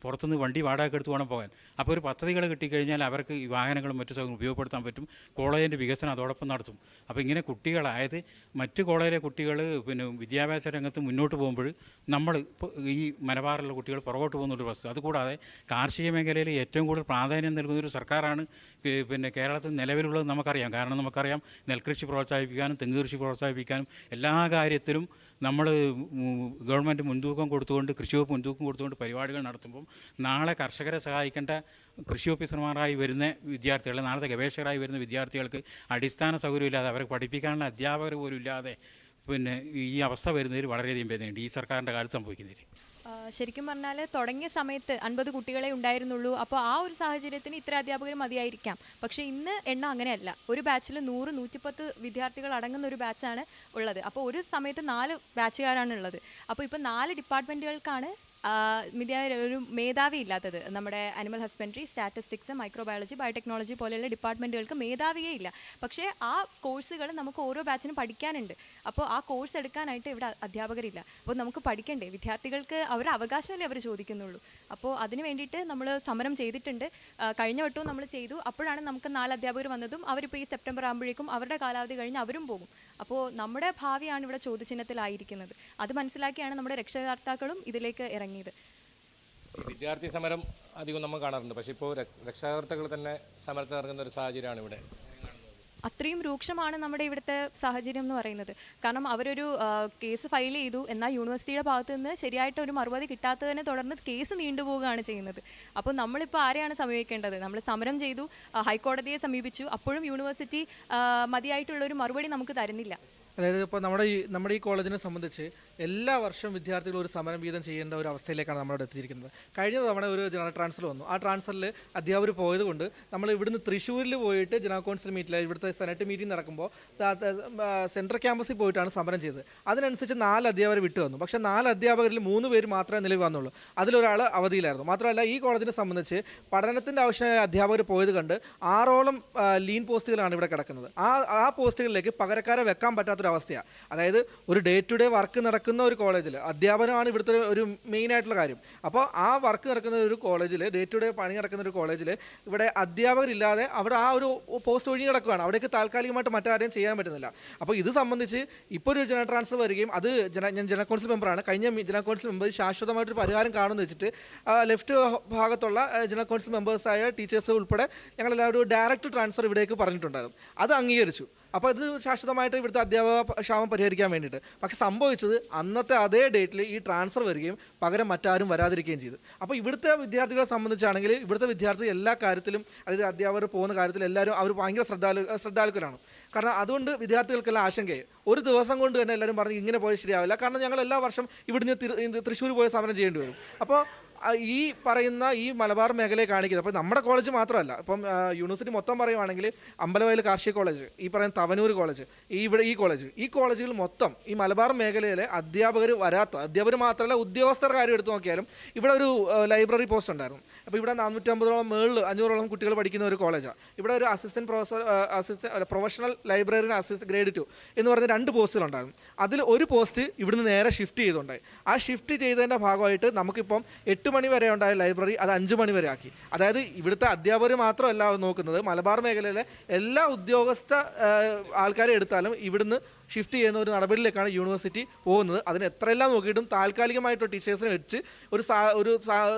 പുറത്തുനിന്ന് വണ്ടി വാടക എടുത്ത് വേണം പോകാൻ. അപ്പോൾ ഒരു പദ്ധതികൾ കിട്ടിക്കഴിഞ്ഞാൽ അവർക്ക് ഈ വാഹനങ്ങളും മറ്റു സൗകര്യം ഉപയോഗപ്പെടുത്താൻ പറ്റും. കോളേജിൻ്റെ വികസനം അതോടൊപ്പം നടത്തും. അപ്പോൾ ഇങ്ങനെ കുട്ടികൾ, അതായത് മറ്റ് കോളേജിലെ കുട്ടികൾ പിന്നെ വിദ്യാഭ്യാസ രംഗത്ത് മുന്നോട്ട് പോകുമ്പോൾ നമ്മൾ ഈ മലബാറിലുള്ള കുട്ടികൾ പുറകോട്ട് പോകുന്നൊരു വസ്തു. അതുകൂടാതെ കാർഷിക മേഖലയിൽ ഏറ്റവും കൂടുതൽ പ്രാധാന്യം നൽകുന്നൊരു സർക്കാരാണ് പിന്നെ കേരളത്തിൽ നിലവിലുള്ളത് നമുക്കറിയാം. കാരണം നമുക്കറിയാം നെൽകൃഷി പ്രോത്സാഹിപ്പിക്കാനും തെങ്ങ് കൃഷി പ്രോത്സാഹിപ്പിക്കാനും എല്ലാ കാര്യത്തിലും നമ്മൾ ഗവൺമെൻറ് മുൻതൂക്കം കൊടുത്തുകൊണ്ട്, കൃഷി വകുപ്പ് മുൻതൂക്കം കൊടുത്തുകൊണ്ട് പരിപാടികൾ നടത്തുമ്പം നാളെ കർഷകരെ സഹായിക്കേണ്ട കൃഷി ഓഫീസർമാരായി വരുന്ന വിദ്യാർത്ഥികൾ, നാളത്തെ ഗവേഷകരായി വരുന്ന വിദ്യാർത്ഥികൾക്ക് അടിസ്ഥാന സൗകര്യമില്ലാതെ അവരെ പഠിപ്പിക്കാനുള്ള അധ്യാപകർ പോലും ഇല്ലാതെ പിന്നെ ഈ അവസ്ഥ വരുന്നതിൽ വളരെയധികം വേദനയുണ്ട് ഈ സർക്കാരിൻ്റെ കാലത്ത് സംഭവിക്കുന്നതിൽ. ശരിക്കും പറഞ്ഞാൽ തുടങ്ങിയ സമയത്ത് 50 കുട്ടികളെ ഉണ്ടായിരുന്നുള്ളൂ. അപ്പോൾ ആ ഒരു സാഹചര്യത്തിന് ഇത്ര അധ്യാപകർ മതിയായിരിക്കാം. പക്ഷേ ഇന്ന് എണ്ണം അങ്ങനെയല്ല. ഒരു ബാച്ചിൽ 100-110 വിദ്യാർത്ഥികൾ അടങ്ങുന്ന ഒരു ബാച്ചാണ് ഉള്ളത്. അപ്പോൾ ഒരു സമയത്ത് 4 ബാച്ചുകാരാണ് ഉള്ളത്. അപ്പോൾ ഇപ്പോൾ 4 ഡിപ്പാർട്ട്മെൻറ്റുകൾക്കാണ് ഒരു മേധാവി ഇല്ലാത്തത്. നമ്മുടെ animal husbandry, statistics, microbiology, biotechnology പോലെയുള്ള ഡിപ്പാർട്ട്മെൻറ്റുകൾക്ക് മേധാവിയേ ഇല്ല. പക്ഷേ ആ കോഴ്സുകൾ നമുക്ക് ഓരോ ബാച്ചിനും പഠിക്കാനുണ്ട്. അപ്പോൾ ആ കോഴ്സ് എടുക്കാനായിട്ട് ഇവിടെ അധ്യാപകരില്ല. അപ്പോൾ നമുക്ക് പഠിക്കണ്ടേ? വിദ്യാർത്ഥികൾക്ക് അവരുടെ അവകാശമല്ലേ അവർ ചോദിക്കുന്നുള്ളൂ. അപ്പോൾ അതിന് വേണ്ടിയിട്ട് നമ്മൾ സമരം ചെയ്തിട്ടുണ്ട്. കഴിഞ്ഞ വട്ടവും നമ്മൾ ചെയ്തു. അപ്പോഴാണ് നമുക്ക് 4 അധ്യാപകർ വന്നതും അവരിപ്പോൾ ഈ സെപ്റ്റംബർ ആകുമ്പോഴേക്കും അവരുടെ കാലാവധി കഴിഞ്ഞ് അവരും പോകും. അപ്പോൾ നമ്മുടെ ഭാവിയാണ് ഇവിടെ ചോദ്യചിഹ്നത്തിലായിരിക്കുന്നത്. അത് മനസ്സിലാക്കിയാണ് നമ്മുടെ രക്ഷകർത്താക്കളും ഇതിലേക്ക് ഇറങ്ങിയത്. വിദ്യാർത്ഥി സമരം അധികം നമ്മൾ കാണാറുണ്ട്. പക്ഷേ ഇപ്പോൾ രക്ഷാകർത്താക്കൾ തന്നെ സമരത്തിൽ ഇറങ്ങുന്ന ഒരു സാഹചര്യമാണ് ഇവിടെ. അത്രയും രൂക്ഷമാണ് നമ്മുടെ ഇവിടുത്തെ സാഹചര്യം എന്ന് പറയുന്നത്. കാരണം അവരൊരു കേസ് ഫയൽ ചെയ്തു, എന്നാൽ യൂണിവേഴ്സിറ്റിയുടെ ഭാഗത്ത് നിന്ന് ശരിയായിട്ട് ഒരു മറുപടി കിട്ടാത്തതിനെ തുടർന്ന് കേസ് നീണ്ടുപോവുകയാണ് ചെയ്യുന്നത്. അപ്പോൾ നമ്മളിപ്പോൾ ആരെയാണ് സമീപിക്കേണ്ടത്? നമ്മൾ സമരം ചെയ്തു, ഹൈക്കോടതിയെ സമീപിച്ചു, അപ്പോഴും യൂണിവേഴ്സിറ്റി മതിയായിട്ടുള്ളൊരു മറുപടി നമുക്ക് തരുന്നില്ല. അതായത് ഇപ്പോൾ നമ്മുടെ ഈ കോളേജിനെ സംബന്ധിച്ച് എല്ലാ വർഷവും വിദ്യാർത്ഥികൾ ഒരു സമരം വീതം ചെയ്യേണ്ട ഒരു അവസ്ഥയിലേക്കാണ് നമ്മളിവിടെ എത്തിയിരിക്കുന്നത്. കഴിഞ്ഞ തവണ ഒരു ജനറൽ ട്രാൻസ്ഫർ വന്നു. ആ ട്രാൻസ്ഫറിൽ അധ്യാപകർ പോയത് കൊണ്ട് നമ്മൾ ഇവിടുന്ന് തൃശ്ശൂരിൽ പോയിട്ട് ജനറൽ കൗൺസിൽ മീറ്റിൽ ഇവിടുത്തെ സെനറ്റ് മീറ്റിംഗ് നടക്കുമ്പോൾ സെൻട്രൽ ക്യാമ്പസിൽ പോയിട്ടാണ് സമരം ചെയ്തത്. അതിനനുസരിച്ച് 4 അധ്യാപകർ വിട്ടു വന്നു. പക്ഷേ 4 അധ്യാപകരിൽ 3 പേര് മാത്രമേ നിലവിൽ വന്നുള്ളൂ. അതിലൊരാൾ അവധിയിലായിരുന്നു. മാത്രമല്ല ഈ കോളേജിനെ സംബന്ധിച്ച് പഠനത്തിൻ്റെ ആവശ്യമായ അധ്യാപകർ പോയത് കണ്ട് 6ഓളം ലീൻ പോസ്റ്റുകളാണ് ഇവിടെ കിടക്കുന്നത്. ആ പോസ്റ്റുകളിലേക്ക് പകരക്കാരെ വെക്കാൻ പറ്റാത്ത അവസ്ഥയാണ്. അതായത് ഒരു ഡേ ടു ഡേ വർക്ക് നടക്കുന്ന ഒരു കോളേജിൽ അധ്യാപനമാണ് ഇവിടുത്തെ ഒരു മെയിൻ ആയിട്ടുള്ള കാര്യം. അപ്പോൾ ആ വർക്ക് നടക്കുന്ന ഒരു കോളേജിൽ, ഡേ ടു ഡേ പണി നടക്കുന്ന ഒരു കോളേജിൽ ഇവിടെ അധ്യാപകരില്ലാതെ അവിടെ ആ ഒരു പോസ്റ്റ് ഒഴിഞ്ഞ് കിടക്കുകയാണ്. അവിടേക്ക് താൽക്കാലികമായിട്ട് മറ്റാരെയും ചെയ്യാൻ പറ്റുന്നില്ല. അപ്പോൾ ഇത് സംബന്ധിച്ച് ഇപ്പോൾ ഒരു ജനറൽ ട്രാൻസ്ഫർ വരികയും ഞാൻ ജനറൽ കൗൺസിൽ മെമ്പറാണ്. കഴിഞ്ഞ ജനറൽ കൗൺസിൽ മെമ്പർ ശാശ്വതമായിട്ടൊരു പരിഹാരം കാണുമെന്ന് വെച്ചിട്ട് ലെഫ്റ്റ് ഭാഗത്തുള്ള ജനറൽ കൗൺസിൽ മെമ്പേഴ്സായ ടീച്ചേഴ്സ് ഉൾപ്പെടെ ഞങ്ങളെല്ലാവരും ഒരു ഡയറക്റ്റ് ട്രാൻസ്ഫർ ഇവിടേക്ക് പറഞ്ഞിട്ടുണ്ടായിരുന്നു. അത് അംഗീകരിച്ചു. അപ്പോൾ ഇത് ശാശ്വതമായിട്ട് ഇവിടുത്തെ അധ്യാപക ക്ഷാമം പരിഹരിക്കാൻ വേണ്ടിയിട്ട്. പക്ഷെ സംഭവിച്ചത് അന്നത്തെ അതേ ഡേറ്റിൽ ഈ ട്രാൻസ്ഫർ വരികയും പകരം മറ്റാരും വരാതിരിക്കുകയും ചെയ്തു. അപ്പോൾ ഇവിടുത്തെ വിദ്യാർത്ഥികളെ സംബന്ധിച്ചാണെങ്കിൽ ഇവിടുത്തെ വിദ്യാർത്ഥി എല്ലാ കാര്യത്തിലും, അതായത് അധ്യാപകർ പോകുന്ന കാര്യത്തിൽ എല്ലാവരും അവർ ഭയങ്കര ശ്രദ്ധാലുക്കളാണ്. കാരണം അതുകൊണ്ട് വിദ്യാർത്ഥികൾക്കെല്ലാം ആശങ്കയായി. ഒരു ദിവസം കൊണ്ട് തന്നെ എല്ലാവരും പറഞ്ഞ് ഇങ്ങനെ പോയാൽ ശരിയാവില്ല. കാരണം ഞങ്ങൾ എല്ലാ വർഷം ഇവിടുന്ന് തൃശ്ശൂർ പോയി സമരം ചെയ്യേണ്ടി വരും. അപ്പോൾ ഈ പറയുന്ന ഈ മലബാർ മേഖലയെ കാണിക്കുന്നത്, അപ്പോൾ നമ്മുടെ കോളേജ് മാത്രമല്ല, ഇപ്പം യൂണിവേഴ്സിറ്റി മൊത്തം പറയുവാണെങ്കിൽ അമ്പലവയൽ കാർഷിക കോളേജ്, ഈ പറയുന്ന തവനൂർ കോളേജ്, ഈ കോളേജുകൾ മൊത്തം ഈ മലബാർ മേഖലയിലെ അധ്യാപകർ മാത്രമല്ല ഉദ്യോഗസ്ഥർ കാര്യം എടുത്തു നോക്കിയാലും ഇവിടെ ഒരു ലൈബ്രറി പോസ്റ്റ് ഉണ്ടായിരുന്നു. അപ്പോൾ ഇവിടെ 450ഓളം 500ഓളം കുട്ടികൾ പഠിക്കുന്ന ഒരു കോളേജാണ്. ഇവിടെ ഒരു പ്രൊഫഷണൽ ലൈബ്രറിയൻ അസിസ്റ്റന്റ് ഗ്രേഡ് 2 എന്ന് പറഞ്ഞ 2 പോസ്റ്റുകളുണ്ടായിരുന്നു. അതിൽ ഒരു പോസ്റ്റ് ഇവിടുന്ന് നേരെ ഷിഫ്റ്റ് ചെയ്തുണ്ടായി. ആ ഷിഫ്റ്റ് ചെയ്തതിൻ്റെ ഭാഗമായിട്ട് നമുക്കിപ്പം 8 മണി വരെ ഉണ്ടായ ലൈബ്രറി അത് 5 മണി വരെ ആക്കി. അതായത് ഇവിടുത്തെ അധ്യാപകർ മാത്രമല്ല നോക്കുന്നത്, മലബാർ മേഖലയിലെ എല്ലാ ഉദ്യോഗസ്ഥ ആൾക്കാരെ എടുത്താലും ഇവിടുന്ന് ഷിഫ്റ്റ് ചെയ്യുന്ന ഒരു നടപടിയിലേക്കാണ് യൂണിവേഴ്സിറ്റി പോകുന്നത്. അതിന് എത്രയെല്ലാം നോക്കിയിട്ടും താൽക്കാലികമായിട്ടുള്ള ടീച്ചേഴ്സിനെ വെച്ച് ഒരു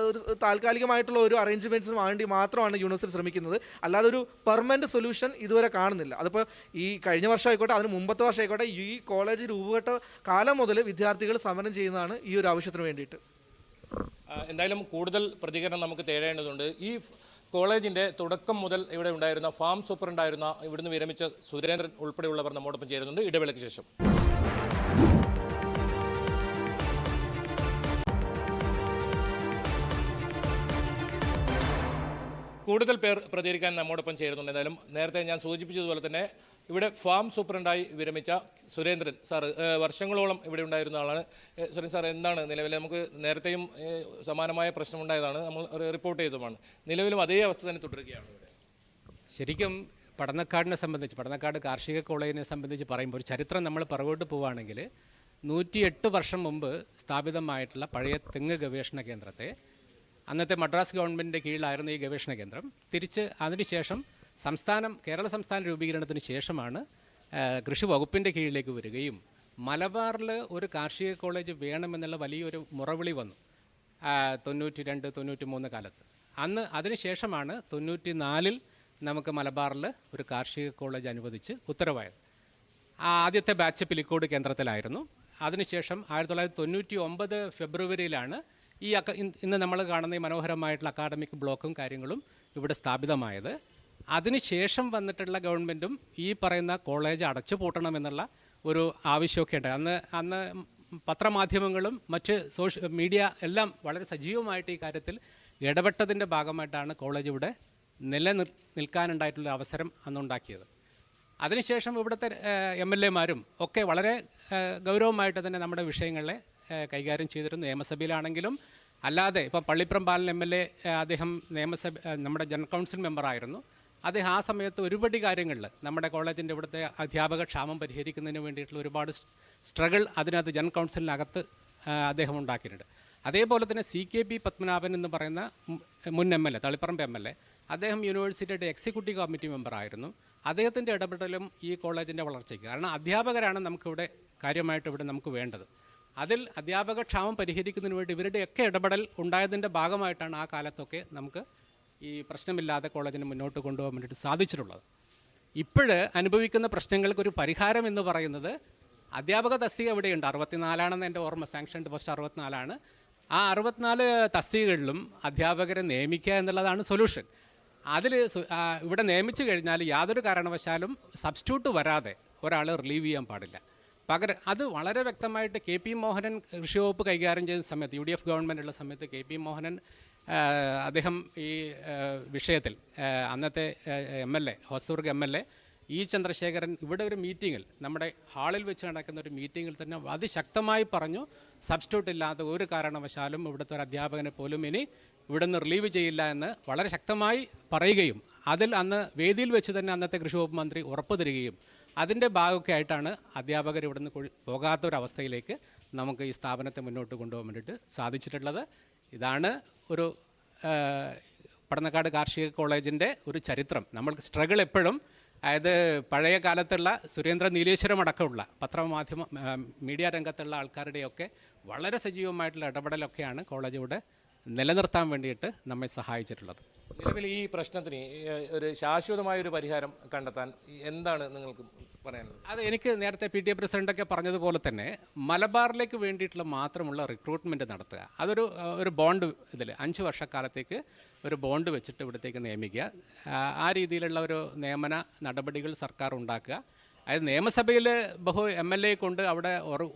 താൽക്കാലികമായിട്ടുള്ള ഒരു അറേഞ്ച്മെൻറ്റ്സിന് വേണ്ടി മാത്രമാണ് യൂണിവേഴ്സിറ്റി ശ്രമിക്കുന്നത്. അല്ലാതെ ഒരു പെർമനൻറ്റ് സൊല്യൂഷൻ ഇതുവരെ കാണുന്നില്ല. അതിപ്പോൾ ഈ കഴിഞ്ഞ വർഷം ആയിക്കോട്ടെ, അതിന് മുമ്പത്തെ വർഷം ആയിക്കോട്ടെ, ഈ കോളേജ് രൂപപ്പെട്ട കാലം മുതൽ വിദ്യാർത്ഥികൾ സമരം ചെയ്യുന്നതാണ് ഈ ഒരു ആവശ്യത്തിന് വേണ്ടിയിട്ട്. എന്തായാലും കൂടുതൽ പ്രതികരണം നമുക്ക് തേടേണ്ടതുണ്ട്. ഈ കോളേജിൻ്റെ തുടക്കം മുതൽ ഇവിടെ ഉണ്ടായിരുന്ന ഫാം സൂപ്രണ്ടായിരുന്ന ഇവിടുന്ന് വിരമിച്ച സുരേന്ദ്രൻ ഉൾപ്പെടെയുള്ളവർ നമ്മോടൊപ്പം ചേരുന്നുണ്ട്. ഇടവേളയ്ക്ക് ശേഷം കൂടുതൽ പേർ പ്രതികരിക്കാൻ നമ്മോടൊപ്പം ചേരുന്നുണ്ട്. എന്തായാലും നേരത്തെ ഞാൻ സൂചിപ്പിച്ചതുപോലെ തന്നെ ഇവിടെ ഫാം സൂപ്രണ്ടായി വിരമിച്ച സുരേന്ദ്രൻ സാറ് വർഷങ്ങളോളം ഇവിടെ ഉണ്ടായിരുന്ന ആളാണ്. സുരേന്ദ്രൻ സാർ, എന്താണ് നിലവിൽ, നമുക്ക് നേരത്തെയും സമാനമായ പ്രശ്നമുണ്ടായതാണ്, നമ്മൾ റിപ്പോർട്ട് ചെയ്തതുമാണ്, നിലവിലും അതേ അവസ്ഥ തന്നെ തുടരുകയാണ് ഇവിടെ? ശരിക്കും പടന്നക്കാട് കാർഷിക കോളേജിനെ സംബന്ധിച്ച് പറയുമ്പോൾ ഒരു ചരിത്രം നമ്മൾ പുറകോട്ട് പോവുകയാണെങ്കിൽ 108 വർഷം മുമ്പ് സ്ഥാപിതമായിട്ടുള്ള പഴയ തെങ്ങ് ഗവേഷണ കേന്ദ്രത്തെ, അന്നത്തെ മദ്രാസ് ഗവൺമെൻറ്റിൻ്റെ കീഴിലായിരുന്ന ഈ ഗവേഷണ കേന്ദ്രം തിരിച്ച് അതിനുശേഷം കേരള സംസ്ഥാന രൂപീകരണത്തിന് ശേഷമാണ് കൃഷി വകുപ്പിൻ്റെ കീഴിലേക്ക് വരികയും മലബാറിൽ ഒരു കാർഷിക കോളേജ് വേണമെന്നുള്ള വലിയൊരു മുറവിളി വന്നു 92-93 കാലത്ത്. അതിനുശേഷമാണ് 94 നമുക്ക് മലബാറിൽ ഒരു കാർഷിക കോളേജ് അനുവദിച്ച് ഉത്തരവായത്. ആദ്യത്തെ ബാച്ച് പിലിക്കോട് കേന്ദ്രത്തിലായിരുന്നു. അതിനുശേഷം 1999 ഫെബ്രുവരിയിലാണ് ഇന്ന് നമ്മൾ കാണുന്ന ഈ മനോഹരമായിട്ടുള്ള അക്കാഡമിക് ബ്ലോക്കും കാര്യങ്ങളും ഇവിടെ സ്ഥാപിതമായത്. അതിനുശേഷം വന്നിട്ടുള്ള ഗവൺമെൻറ്റും ഈ പറയുന്ന കോളേജ് അടച്ചു പൂട്ടണമെന്നുള്ള ഒരു ആവശ്യമൊക്കെ ഉണ്ട്. അന്ന് പത്രമാധ്യമങ്ങളും മറ്റ് മീഡിയ എല്ലാം വളരെ സജീവമായിട്ട് ഈ കാര്യത്തിൽ ഇടപെട്ടതിൻ്റെ ഭാഗമായിട്ടാണ് കോളേജ് ഇവിടെ നിൽക്കാനുണ്ടായിട്ടുള്ള അവസരം അന്നുണ്ടാക്കിയത്. അതിനുശേഷം ഇവിടുത്തെ MLA-മാരും ഒക്കെ വളരെ ഗൗരവമായിട്ട് തന്നെ നമ്മുടെ വിഷയങ്ങളെ കൈകാര്യം ചെയ്തിരുന്നു. നിയമസഭയിലാണെങ്കിലും അല്ലാതെ ഇപ്പോൾ പള്ളിപ്പുറം ബാലൻ MLA, അദ്ദേഹം നമ്മുടെ ജനറൽ കൗൺസിൽ മെമ്പറായിരുന്നു. അദ്ദേഹം ആ സമയത്ത് ഒരുപാട് കാര്യങ്ങളിൽ നമ്മുടെ കോളേജിൻ്റെ ഇവിടുത്തെ അധ്യാപക ക്ഷാമം പരിഹരിക്കുന്നതിന് വേണ്ടിയിട്ടുള്ള ഒരുപാട് സ്ട്രഗിൾ അതിനകത്ത് ജനറൽ കൗൺസിലിനകത്ത് അദ്ദേഹം ഉണ്ടാക്കിയിട്ടുണ്ട്. അതേപോലെ തന്നെ CKP പത്മനാഭൻ എന്ന് പറയുന്ന മുൻ MLA, തളിപ്പറമ്പ് MLA, അദ്ദേഹം യൂണിവേഴ്സിറ്റിയുടെ എക്സിക്യൂട്ടീവ് കമ്മിറ്റി മെമ്പറായിരുന്നു. അദ്ദേഹത്തിൻ്റെ ഇടപെടലും ഈ കോളേജിൻ്റെ വളർച്ചയ്ക്ക്, കാരണം അധ്യാപകരാണ് നമുക്കിവിടെ കാര്യമായിട്ട് ഇവിടെ നമുക്ക് വേണ്ടത്. അതിൽ അധ്യാപക ക്ഷാമം പരിഹരിക്കുന്നതിന് വേണ്ടി ഇവരുടെയൊക്കെ ഇടപെടൽ ഉണ്ടായതിൻ്റെ ഭാഗമായിട്ടാണ് ആ കാലത്തൊക്കെ നമുക്ക് ഈ പ്രശ്നമില്ലാതെ കോളേജിനെ മുന്നോട്ട് കൊണ്ടുപോകാൻ വേണ്ടിയിട്ട് സാധിച്ചിട്ടുള്ളത്. ഇപ്പോഴ് അനുഭവിക്കുന്ന പ്രശ്നങ്ങൾക്കൊരു പരിഹാരം എന്ന് പറയുന്നത് അധ്യാപക തസ്തിക ഇവിടെയുണ്ട്. 64 എൻ്റെ ഓർമ്മ, സാങ്ഷൻഡ് പോസ്റ്റ് 64. ആ 64 തസ്തികകളിലും അധ്യാപകരെ നിയമിക്കുക എന്നുള്ളതാണ് സൊല്യൂഷൻ. അതിൽ ഇവിടെ നിയമിച്ചു കഴിഞ്ഞാൽ യാതൊരു കാരണവശാലും സബ്സ്റ്റിറ്റ്യൂട്ട് വരാതെ ഒരാൾ റിലീവ് ചെയ്യാൻ പാടില്ല. പകരം അത് വളരെ വ്യക്തമായിട്ട് KP മോഹനൻ കൃഷി വകുപ്പ് കൈകാര്യം ചെയ്യുന്ന സമയത്ത്, UDF ഗവൺമെൻറ് ഉള്ള സമയത്ത് KP മോഹനൻ അദ്ദേഹം ഈ വിഷയത്തിൽ അന്നത്തെ MLA, Hosdurg MLA E. Chandrasekharan ഇവിടെ ഒരു മീറ്റിങ്ങിൽ, നമ്മുടെ ഹാളിൽ വെച്ച് നടക്കുന്ന ഒരു മീറ്റിങ്ങിൽ തന്നെ അതിശക്തമായി പറഞ്ഞു, സബ്സ്റ്റിറ്റ്യൂട്ട് ഇല്ലാതെ ഒരു കാരണവശാലും ഇവിടുത്തെ ഒരു അധ്യാപകനെ പോലും ഇനി ഇവിടെ നിന്ന് റിലീവ് ചെയ്യില്ല എന്ന് വളരെ ശക്തമായി പറയുകയും അതിൽ അന്ന് വേദിയിൽ വെച്ച് തന്നെ അന്നത്തെ കൃഷി വകുപ്പ് മന്ത്രി ഉറപ്പ് തരികയും അതിൻ്റെ ഭാഗമൊക്കെ ആയിട്ടാണ് അധ്യാപകർ ഇവിടെ നിന്ന് പോകാത്തൊരവസ്ഥയിലേക്ക് നമുക്ക് ഈ സ്ഥാപനത്തെ മുന്നോട്ട് കൊണ്ടുപോകാൻ വേണ്ടിയിട്ട് സാധിച്ചിട്ടുള്ളത്. ഇതാണ് ഒരു പടന്നക്കാട് കാർഷിക കോളേജിൻ്റെ ഒരു ചരിത്രം. നമ്മൾക്ക് സ്ട്രഗിൾ എപ്പോഴും, അതായത് പഴയ കാലത്തുള്ള സുരേന്ദ്ര നീലേശ്വരം അടക്കമുള്ള പത്രമാധ്യമ മീഡിയ രംഗത്തുള്ള ആൾക്കാരുടെയൊക്കെ വളരെ സജീവമായിട്ടുള്ള ഇടപെടലൊക്കെയാണ് കോളേജ് ഇവിടെ നിലനിർത്താൻ വേണ്ടിയിട്ട് നമ്മെ സഹായിച്ചിട്ടുള്ളത്. നിലവിൽ ഈ പ്രശ്നത്തിന് ഒരു ശാശ്വതമായൊരു പരിഹാരം കണ്ടെത്താൻ എന്താണ് നിങ്ങൾക്ക് പറയാനുള്ളത്? അത് എനിക്ക് നേരത്തെ PTA പ്രസിഡൻ്റൊക്കെ പറഞ്ഞതുപോലെ തന്നെ മലബാറിലേക്ക് വേണ്ടിയിട്ടുള്ള മാത്രമുള്ള റിക്രൂട്ട്മെൻറ്റ് നടത്തുക. ഒരു ബോണ്ട്, ഇതിൽ 5 വർഷക്കാലത്തേക്ക് ഒരു ബോണ്ട് വെച്ചിട്ട് ഇവിടത്തേക്ക് നിയമിക്കുക. ആ രീതിയിലുള്ള ഒരു നിയമന നടപടികൾ സർക്കാർ ഉണ്ടാക്കുക. അതായത് നിയമസഭയിൽ MLA കൊണ്ട് അവിടെ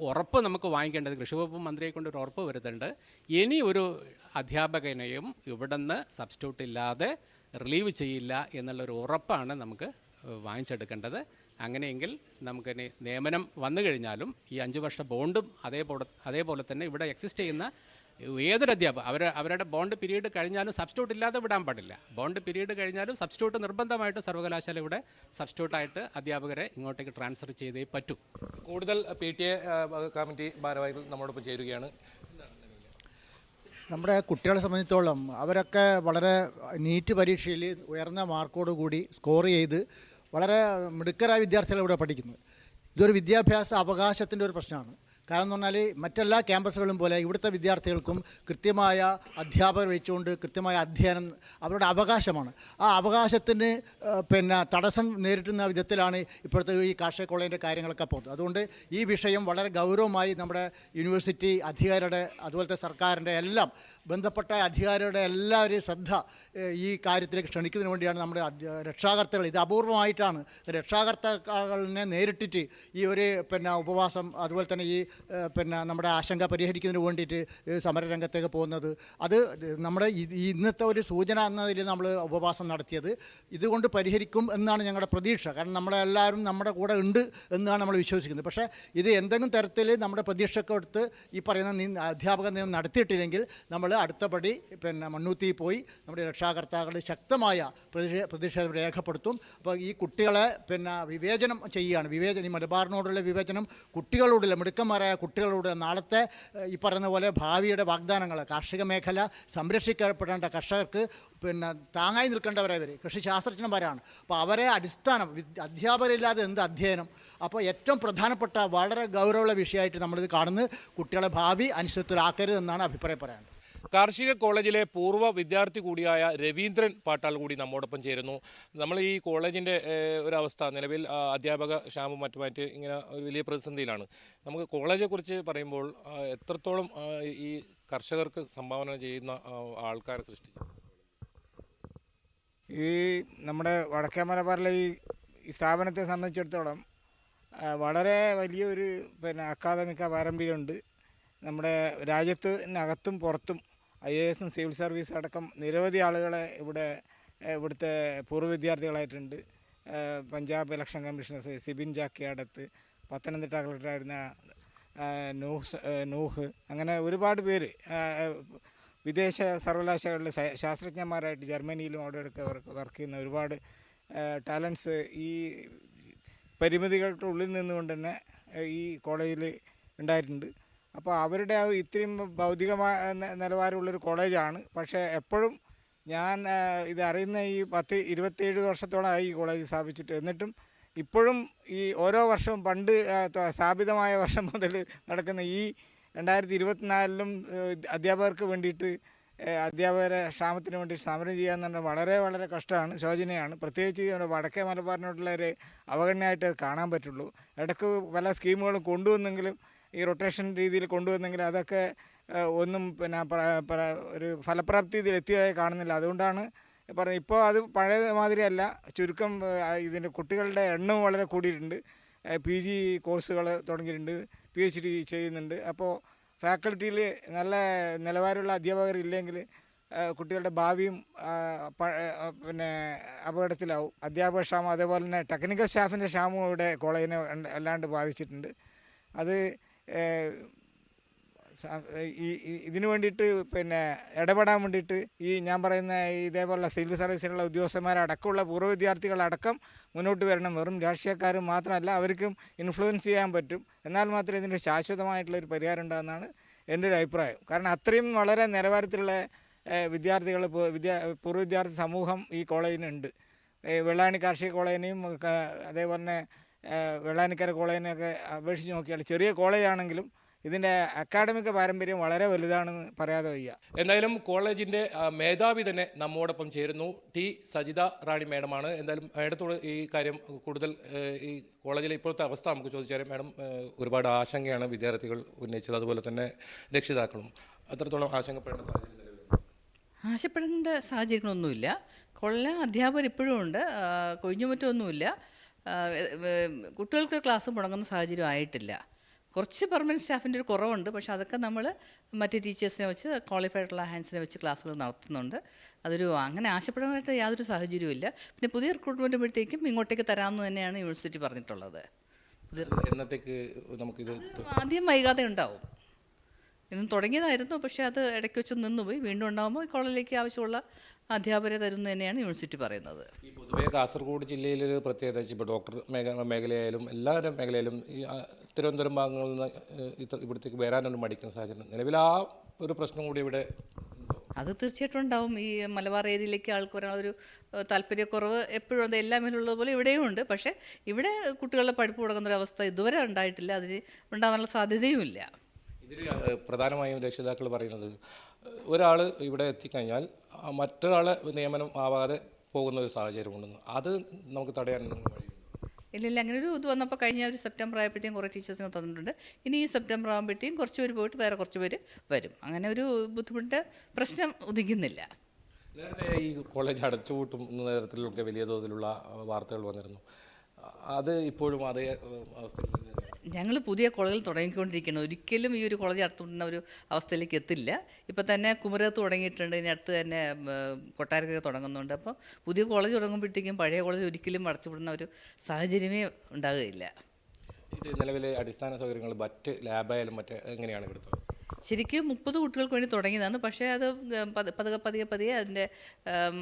ഉറപ്പ് നമുക്ക് വാങ്ങിക്കേണ്ടത്, കൃഷി വകുപ്പ് മന്ത്രിയെ കൊണ്ട് ഒരു ഉറപ്പ് വരുത്തുന്നുണ്ട്, ഇനി ഒരു അധ്യാപകനെയും ഇവിടുന്ന് സബ്സ്റ്റിറ്റ്യൂട്ട് ഇല്ലാതെ റിലീവ് ചെയ്യില്ല എന്നുള്ളൊരു ഉറപ്പാണ് നമുക്ക് വാങ്ങിച്ചെടുക്കേണ്ടത്. അങ്ങനെയെങ്കിൽ നമുക്കിനി നിയമനം വന്നു കഴിഞ്ഞാലും ഈ 5 വർഷ ബോണ്ടും അതേപോലെ തന്നെ ഇവിടെ എക്സിസ്റ്റ് ചെയ്യുന്ന ഏതൊരു അധ്യാപകർ അവരുടെ ബോണ്ട് പീരീഡ് കഴിഞ്ഞാലും സബ്സ്റ്റിറ്റ്യൂട്ട് ഇല്ലാതെ വിടാൻ പാടില്ല. ബോണ്ട് പീരീഡ് കഴിഞ്ഞാലും സബ്സ്റ്റിറ്റ്യൂട്ട് നിർബന്ധമായിട്ട് സർവകലാശാല ഇവിടെ സബ്സ്റ്റിറ്റ്യൂട്ടായിട്ട് അധ്യാപകരെ ഇങ്ങോട്ടേക്ക് ട്രാൻസ്ഫർ ചെയ്തേ പറ്റൂ. കൂടുതൽ PTA കമ്മിറ്റി ഭാരവാഹികൾ നമ്മോടൊപ്പം ചേരുകയാണ്. നമ്മുടെ കുട്ടികളെ സംബന്ധിച്ചോളം അവരൊക്കെ വളരെ നീറ്റ് പരീക്ഷയിൽ ഉയർന്ന മാർക്കോടുകൂടി സ്കോർ ചെയ്ത് വളരെ മിടുക്കരായ വിദ്യാർത്ഥികൾ ഇവിടെ പഠിക്കുന്നത്. ഇതൊരു വിദ്യാഭ്യാസ അവകാശത്തിൻ്റെ ഒരു പ്രശ്നമാണ്. കാരണം എന്ന് പറഞ്ഞാൽ മറ്റെല്ലാ ക്യാമ്പസുകളും പോലെ ഇവിടുത്തെ വിദ്യാർത്ഥികൾക്കും കൃത്യമായ അധ്യാപകർ വെച്ചുകൊണ്ട് കൃത്യമായ അധ്യയനം അവരുടെ അവകാശമാണ്. ആ അവകാശത്തിന് തടസ്സം നേരിടുന്ന വിധത്തിലാണ് ഇപ്പോഴത്തെ ഈ കാർഷിക കോളേജിൻ്റെ കാര്യങ്ങളൊക്കെ പോകുന്നത്. അതുകൊണ്ട് ഈ വിഷയം വളരെ ഗൗരവമായി നമ്മുടെ യൂണിവേഴ്സിറ്റി അധികാരിയുടെ അതുപോലത്തെ സർക്കാരിൻ്റെ എല്ലാം ബന്ധപ്പെട്ട അധികാരികളുടെ എല്ലാവരെയും ശ്രദ്ധ ഈ കാര്യത്തിലേക്ക് ക്ഷണിക്കുന്നതിന് വേണ്ടിയാണ് നമ്മുടെ രക്ഷാകർത്താക്കൾ, ഇത് അപൂർവമായിട്ടാണ് രക്ഷാകർത്താക്കളിനെ നേരിട്ടിട്ട് ഈ ഒരു ഉപവാസം അതുപോലെ തന്നെ ഈ നമ്മുടെ ആശങ്ക പരിഹരിക്കുന്നതിന് വേണ്ടിയിട്ട് സമരരംഗത്തേക്ക് പോകുന്നത്. അത് നമ്മുടെ ഇന്നത്തെ ഒരു സൂചന എന്നതിൽ നമ്മൾ ഉപവാസം നടത്തിയത് ഇതുകൊണ്ട് പരിഹരിക്കും എന്നാണ് ഞങ്ങളുടെ പ്രതീക്ഷ. കാരണം നമ്മളെല്ലാവരും നമ്മുടെ കൂടെ ഉണ്ട് എന്നാണ് നമ്മൾ വിശ്വസിക്കുന്നത്. പക്ഷേ ഇത് എന്തെങ്കിലും തരത്തിൽ നമ്മുടെ പ്രതീക്ഷക്കെടുത്ത് ഈ പറയുന്ന അധ്യാപക നിയമം നടത്തിയിട്ടില്ലെങ്കിൽ നമ്മൾ അടുത്തപടി മണ്ണൂത്തി പോയി നമ്മുടെ രക്ഷാകർത്താക്കൾ ശക്തമായ പ്രതിഷേധം രേഖപ്പെടുത്തും. അപ്പോൾ ഈ കുട്ടികളെ വിവേചനം ചെയ്യുകയാണ്. ഈ മലബാറിനോടുള്ള വിവേചനം കുട്ടികളോടുള്ള മിടുക്കന്മാരായ കുട്ടികളോട് നാളത്തെ ഈ പറയുന്ന പോലെ ഭാവിയുടെ വാഗ്ദാനങ്ങൾ, കാർഷിക മേഖല സംരക്ഷിക്കപ്പെടേണ്ട കർഷകർക്ക് താങ്ങായി നിൽക്കേണ്ടവരവർ കൃഷി ശാസ്ത്രജ്ഞന്മാരാണ്. അപ്പോൾ അവരെ അധ്യാപകരില്ലാതെ എന്ത് അധ്യയനം? അപ്പോൾ ഏറ്റവും പ്രധാനപ്പെട്ട വളരെ ഗൗരവമുള്ള വിഷയമായിട്ട് നമ്മളിത് കാണുന്നത് കുട്ടികളെ ഭാവി അനിശ്ചിതത്വത്തിലാക്കരുതെന്നാണ് അഭിപ്രായം പറയാനുള്ളത്. കാർഷിക കോളേജിലെ പൂർവ്വ വിദ്യാർത്ഥി കൂടിയായ രവീന്ദ്രൻ പാട്ടാൾ കൂടി നമ്മോടൊപ്പം ചേരുന്നു. നമ്മൾ ഈ കോളേജിൻ്റെ ഒരവസ്ഥ നിലവിൽ അധ്യാപക ക്ഷാമം മറ്റുമായിട്ട് ഇങ്ങനെ ഒരു വലിയ പ്രതിസന്ധിയിലാണ്. നമുക്ക് കോളേജെക്കുറിച്ച് പറയുമ്പോൾ എത്രത്തോളം ഈ കർഷകർക്ക് സംഭാവന ചെയ്യുന്ന ആൾക്കാരെ സൃഷ്ടിച്ചു? ഈ നമ്മുടെ വടക്കേ മലബാറിലെ ഈ സ്ഥാപനത്തെ സംബന്ധിച്ചിടത്തോളം വളരെ വലിയൊരു അക്കാദമിക പാരമ്പര്യമുണ്ട്. നമ്മുടെ രാജ്യത്തിനകത്തും പുറത്തും IAS സിവിൽ സർവീസ് അടക്കം നിരവധി ആളുകളെ ഇവിടുത്തെ പൂർവ്വ വിദ്യാർത്ഥികളായിട്ടുണ്ട്. പഞ്ചാബ് ഇലക്ഷൻ കമ്മീഷണർ സിബിൻ ജാക്കിയാടത്ത്, പത്തനംതിട്ട കളക്ടറായിരുന്ന നൂഹ്, അങ്ങനെ ഒരുപാട് പേര് വിദേശ സർവകലാശാലകളിലെ ശാസ്ത്രജ്ഞന്മാരായിട്ട് ജർമ്മനിയിലും അവിടെയൊക്കെ വർക്ക് ചെയ്യുന്ന ഒരുപാട് ടാലൻസ് ഈ പരിമിതികളുടെ ഉള്ളിൽ നിന്നുകൊണ്ട് തന്നെ ഈ കോളേജിൽ ഉണ്ടായിട്ടുണ്ട്. അപ്പോൾ അവരുടെ ഇത്രയും ഭൗതികമായ നിലവാരമുള്ളൊരു കോളേജാണ്. പക്ഷേ എപ്പോഴും ഞാൻ ഇതറിയുന്ന ഈ 27 വർഷത്തോളമായി ഈ കോളേജ് സ്ഥാപിച്ചിട്ട്, എന്നിട്ടും ഇപ്പോഴും ഈ ഓരോ വർഷവും പണ്ട് സ്ഥാപിതമായ വർഷം മുതൽ നടക്കുന്ന ഈ 2024ലും അധ്യാപകർക്ക് വേണ്ടിയിട്ട് അധ്യാപകരെ ക്ഷാമത്തിന് വേണ്ടി സമരം ചെയ്യാന്ന് പറഞ്ഞാൽ വളരെ വളരെ കഷ്ടമാണ്, ശോചനീയമാണ്. പ്രത്യേകിച്ച് വടക്കേ മലബാറിനോട്ടുള്ള ഒരു അവഗണനയായിട്ട് കാണാൻ പറ്റുള്ളൂ. ഇടയ്ക്ക് പല സ്കീമുകളും കൊണ്ടുവന്നെങ്കിലും ഈ റൊട്ടേഷൻ രീതിയിൽ കൊണ്ടുവന്നെങ്കിൽ അതൊക്കെ ഒന്നും ഒരു ഫലപ്രാപ്തിയിൽ എത്തിയതായി കാണുന്നില്ല. അതുകൊണ്ടാണ് പറഞ്ഞത് ഇപ്പോൾ അത് പഴയ മാതിരിയല്ല, ചുരുക്കം ഇതിൻ്റെ കുട്ടികളുടെ എണ്ണവും വളരെ കൂടിയിട്ടുണ്ട്. PG കോഴ്സുകൾ തുടങ്ങിയിട്ടുണ്ട്, PhD ചെയ്യുന്നുണ്ട്. അപ്പോൾ ഫാക്കൽറ്റിയിൽ നല്ല നിലവാരമുള്ള അധ്യാപകരില്ലെങ്കിൽ കുട്ടികളുടെ ഭാവിയും അപകടത്തിലാവും. അധ്യാപക ക്ഷാമം അതേപോലെ തന്നെ ടെക്നിക്കൽ സ്റ്റാഫിൻ്റെ ക്ഷാമവും ഇവിടെ കോളേജിനെ അല്ലാണ്ട് ബാധിച്ചിട്ടുണ്ട്. അത് ഇതിനു വേണ്ടിയിട്ട് ഇടപെടാൻ വേണ്ടിയിട്ട് ഈ ഞാൻ പറയുന്ന ഇതേപോലുള്ള സിവിൽ സർവീസിലുള്ള ഉദ്യോഗസ്ഥന്മാരടക്കമുള്ള പൂർവ്വ വിദ്യാർത്ഥികളടക്കം മുന്നോട്ട് വരണം. വെറും രാഷ്ട്രീയക്കാരും മാത്രമല്ല, അവർക്കും ഇൻഫ്ലുവൻസ് ചെയ്യാൻ പറ്റും. എന്നാൽ മാത്രമേ ഇതിന് ശാശ്വതമായിട്ടുള്ളൊരു പരിഹാരം ഉണ്ടാകുന്നതാണ് എൻ്റെ ഒരു അഭിപ്രായം. കാരണം അത്രയും വളരെ നിലവാരത്തിലുള്ള വിദ്യാർത്ഥികൾ പൂർവ്വ വിദ്യാർത്ഥി സമൂഹം ഈ കോളേജിനുണ്ട്. വെള്ളായണി കാർഷിക കോളേജിനെയും അതേപോലെ തന്നെ വെള്ളാനിക്കര കോളേജിനെയൊക്കെ അപേക്ഷിച്ച് നോക്കിയാൽ ചെറിയ കോളേജാണെങ്കിലും ഇതിൻ്റെ അക്കാഡമിക പാരമ്പര്യം വളരെ വലുതാണെന്ന് പറയാതെ വയ്യ. എന്തായാലും കോളേജിൻ്റെ മേധാവി തന്നെ നമ്മോടൊപ്പം ചേരുന്നു. T. സജിത റാണി മേഡമാണ്. എന്തായാലും മേഡത്തോട് ഈ കാര്യം കൂടുതൽ ഈ കോളേജിലെ ഇപ്പോഴത്തെ അവസ്ഥ നമുക്ക് ചോദിച്ചാൽ, മേഡം ഒരുപാട് ആശങ്കയാണ് വിദ്യാർത്ഥികൾ ഉന്നയിച്ചത്, അതുപോലെ തന്നെ രക്ഷിതാക്കളും. അത്രത്തോളം ആശങ്കപ്പെടേണ്ട സാഹചര്യം? ആശപ്പെടേണ്ട സാഹചര്യങ്ങളൊന്നുമില്ല. കൊള്ള അധ്യാപകർ ഇപ്പോഴും ഉണ്ട്, കൊഴിഞ്ഞുമറ്റൊന്നുമില്ല. കുട്ടികൾക്ക് ക്ലാസ് മുടങ്ങുന്ന സാഹചര്യം ആയിട്ടില്ല. കുറച്ച് പെർമനൻറ്റ് സ്റ്റാഫിൻ്റെ ഒരു കുറവുണ്ട്. പക്ഷേ അതൊക്കെ നമ്മൾ മറ്റ് ടീച്ചേഴ്സിനെ വെച്ച് ക്വാളിഫൈഡ് ആയിട്ടുള്ള ഹാൻഡ്സിനെ വെച്ച് ക്ലാസ്സുകൾ നടത്തുന്നുണ്ട്. അങ്ങനെ ആശപ്പെടാനായിട്ട് യാതൊരു സാഹചര്യവും ഇല്ല. പിന്നെ പുതിയ റിക്രൂട്ട്മെൻറ്റ് വരുമ്പോഴത്തേക്കും ഇങ്ങോട്ടേക്ക് തരാമെന്ന് തന്നെയാണ് യൂണിവേഴ്സിറ്റി പറഞ്ഞിട്ടുള്ളത്. എന്നത്തേക്ക് നമുക്കിത് ആദ്യം വൈകാതെ ഉണ്ടാവും. ഇന്നും തുടങ്ങിയതായിരുന്നു, പക്ഷേ അത് ഇടയ്ക്ക് വെച്ച് നിന്നുപോയി. വീണ്ടും ഉണ്ടാകുമ്പോൾ ഈ കോളേജിലേക്ക് ആവശ്യമുള്ള അധ്യാപകരെ തരുന്നു തന്നെയാണ് യൂണിവേഴ്സിറ്റി പറയുന്നത്. ഈ പൊതുവേ കാസർഗോഡ് ജില്ലയിലൊരു പ്രത്യേകത, ഇപ്പോൾ ഡോക്ടർ മേഖലയായാലും എല്ലാ മേഖലയിലും ഈ തിരുവനന്തപുരം ഭാഗങ്ങളിൽ നിന്ന് ഇവിടത്തേക്ക് വരാനൊരു മടിക്കുന്ന സാഹചര്യം നിലവിൽ ആ ഒരു പ്രശ്നം കൂടി ഇവിടെ അത് തീർച്ചയായിട്ടും ഉണ്ടാവും. ഈ മലബാർ ഏരിയയിലേക്ക് ആൾക്ക് വരാനൊരു താല്പര്യക്കുറവ് എപ്പോഴും അത് എല്ലാ മേലുള്ളതുപോലെ ഇവിടെയും ഉണ്ട്. പക്ഷേ ഇവിടെ കുട്ടികളുടെ പഠിപ്പ് മുടങ്ങുന്നൊരവസ്ഥ ഇതുവരെ ഉണ്ടായിട്ടില്ല. അതിന് ഉണ്ടാകാനുള്ള സാധ്യതയുമില്ല. ഇതിൽ പ്രധാനമായും രക്ഷിതാക്കൾ പറയുന്നത് ഒരാൾ ഇവിടെ എത്തിക്കഴിഞ്ഞാൽ മറ്റൊരാളെ നിയമനം ആവാതെ പോകുന്ന ഒരു സാഹചര്യം ഉണ്ടെന്ന്. അത് നമുക്ക് തടയാൻ വഴി ഇല്ല, അങ്ങനെ ഒരു ഇത് വന്നപ്പോൾ കഴിഞ്ഞ ഒരു സെപ്റ്റംബർ ആയപ്പോഴത്തേക്കും കുറേ ടീച്ചേഴ്സിനെ തന്നിട്ടുണ്ട്. ഇനി ഈ സെപ്റ്റംബർ ആകുമ്പോഴത്തേക്കും കുറച്ച് പേര് പോയിട്ട് വേറെ കുറച്ച് പേര് വരും. അങ്ങനെ ഒരു ബുദ്ധിമുട്ട് പ്രശ്നം ഉദിക്കുന്നില്ല. നേരത്തെ ഈ കോളേജ് അടച്ചുപൂട്ടുന്ന തരത്തിലൊക്കെ വലിയ തോതിലുള്ള വാർത്തകൾ വന്നിരുന്നു. അത് ഇപ്പോഴും അതേ അവസ്ഥയിൽ ഞങ്ങൾ പുതിയ കോളേജുകൾ തുടങ്ങിക്കൊണ്ടിരിക്കണം. ഒരിക്കലും ഈ ഒരു കോളേജ് അടച്ചുപൂട്ടുന്ന ഒരു അവസ്ഥയിലേക്ക് എത്തില്ല. ഇപ്പം തന്നെ കുമരകത്ത് തുടങ്ങിയിട്ടുണ്ട്, ഇനി അടുത്ത് തന്നെ കൊട്ടാരക്കര തുടങ്ങുന്നുണ്ട്. അപ്പോൾ പുതിയ കോളേജ് തുടങ്ങുമ്പോഴത്തേക്കും പഴയ കോളേജ് ഒരിക്കലും അടച്ചുപൂട്ടുന്ന ഒരു സാഹചര്യമേ ഉണ്ടാകുകയില്ല. ഇത് നിലവിലെ അടിസ്ഥാന സൗകര്യങ്ങൾ മറ്റ് ലാബായാലും മറ്റ് എങ്ങനെയാണ് ഇവിടുത്തെ? ശരിക്കും 30 കുട്ടികൾക്ക് വേണ്ടി തുടങ്ങിയതാണ്. പക്ഷേ അത് പതിയെ അതിൻ്റെ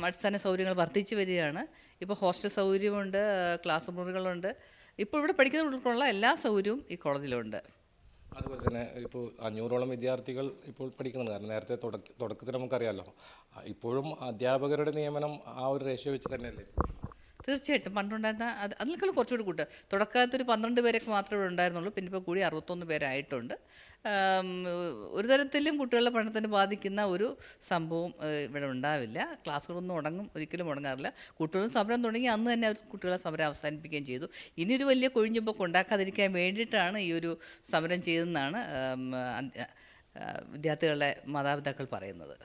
അടിസ്ഥാന സൗകര്യങ്ങൾ വർദ്ധിച്ചു വരികയാണ്. ഇപ്പോൾ ഹോസ്റ്റൽ സൗകര്യമുണ്ട്, ക്ലാസ് മുറികളുണ്ട്. ഇപ്പോൾ ഇവിടെ പഠിക്കുന്ന കുട്ടികൾക്കുള്ള എല്ലാ സൗകര്യവും ഈ കോളേജിലുണ്ട്. അതുപോലെ തന്നെ ഇപ്പോൾ 500ഓളം വിദ്യാർത്ഥികൾ ഇപ്പോൾ പഠിക്കുന്നുണ്ട്. കാരണം നേരത്തെ തുടക്കത്തിൽ നമുക്കറിയാമല്ലോ, ഇപ്പോഴും അധ്യാപകരുടെ നിയമനം ആ ഒരു റേഷ്യോ വെച്ച് തന്നെയല്ലേ? തീർച്ചയായിട്ടും പണ്ടുണ്ടായിരുന്ന അതിനേക്കാൾ കുറച്ചുകൂടി കൂട്ടുക. തുടക്കത്തൊരു 12 പേരൊക്കെ മാത്രമേ ഇവിടെ ഉണ്ടായിരുന്നുള്ളൂ. പിന്നെ ഇപ്പോൾ കൂടി 61 പേരായിട്ടുണ്ട്. ഒരു തരത്തിലും കുട്ടികളുടെ പഠനത്തിന് ബാധിക്കുന്ന ഒരു സംഭവം ഇവിടെ ഉണ്ടാവില്ല. ക്ലാസ്സുകളൊന്നും ഒരിക്കലും മുടങ്ങാറില്ല. കുട്ടികളും സമരം തുടങ്ങി അന്ന് തന്നെ അവർ കുട്ടികളെ സമരം അവസാനിപ്പിക്കുകയും ചെയ്തു. ഇനിയൊരു വലിയ കൊഴിഞ്ഞുപോക്ക് ഉണ്ടാക്കാതിരിക്കാൻ വേണ്ടിയിട്ടാണ് ഈ ഒരു സമരം ചെയ്തതെന്നാണ് വിദ്യാർത്ഥികളുടെ മാതാപിതാക്കൾ പറയുന്നത്.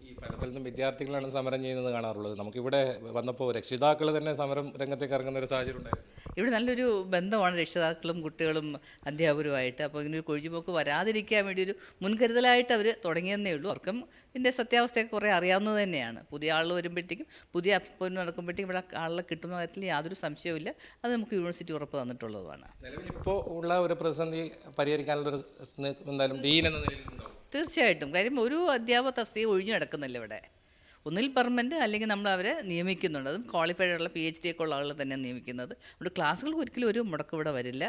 ഈ പല സ്ഥലത്തും വിദ്യാർത്ഥികളാണ് സമരം ചെയ്യുന്നത് കാണാറുള്ളത്. നമുക്കിവിടെ വന്നപ്പോൾ രക്ഷിതാക്കൾ തന്നെ സമരം രംഗത്തേക്ക് ഇറങ്ങുന്ന ഒരു സാഹചര്യം ഉണ്ടായിരുന്നു. ഇവിടെ നല്ലൊരു ബന്ധമാണ് രക്ഷിതാക്കളും കുട്ടികളും അധ്യാപകരുമായിട്ട്. അപ്പോൾ ഇങ്ങനെ ഒരു കൊഴിഞ്ഞുപോക്ക് വരാതിരിക്കാൻ വേണ്ടി ഒരു മുൻകരുതലായിട്ട് അവർ തുടങ്ങിയെന്നേ ഉള്ളൂ. അവർക്കും ഇതിൻ്റെ സത്യാവസ്ഥയൊക്കെ കുറേ അറിയാവുന്നത് തന്നെയാണ്. പുതിയ ആൾ വരുമ്പോഴത്തേക്കും പുതിയ അപ്പോയിൻമെൻറ്റ് നടക്കുമ്പോഴത്തേക്കും ഇവിടെ ആളെ കിട്ടുന്ന കാര്യത്തിൽ യാതൊരു സംശയവുമില്ല. അത് നമുക്ക് യൂണിവേഴ്സിറ്റി ഉറപ്പ് തന്നിട്ടുള്ളതുമാണ്. നിലവിൽ ഇപ്പോൾ ഉള്ള ഒരു പ്രതിസന്ധി പരിഹരിക്കാനുള്ളൊരു എന്തായാലും ഡീൻ എന്ന നിലയിലുണ്ടാവും. തീർച്ചയായിട്ടും. കാര്യം ഒരു അധ്യാപക തസ്തിക ഒഴിഞ്ഞു കിടക്കുന്നില്ല ഇവിടെ. ഒന്നിൽ പെർമനൻറ്റ് അല്ലെങ്കിൽ നമ്മൾ അവരെ നിയമിക്കുന്നുണ്ട്. അതും ക്വാളിഫൈഡ് ആയിട്ടുള്ള PhD ഒക്കെ ഉള്ള ആളുകൾ തന്നെ നിയമിക്കുന്നത്. അതുകൊണ്ട് ക്ലാസ്സുകൾക്ക് ഒരിക്കലും ഒരു മുടക്കം ഇവിടെ വരില്ല.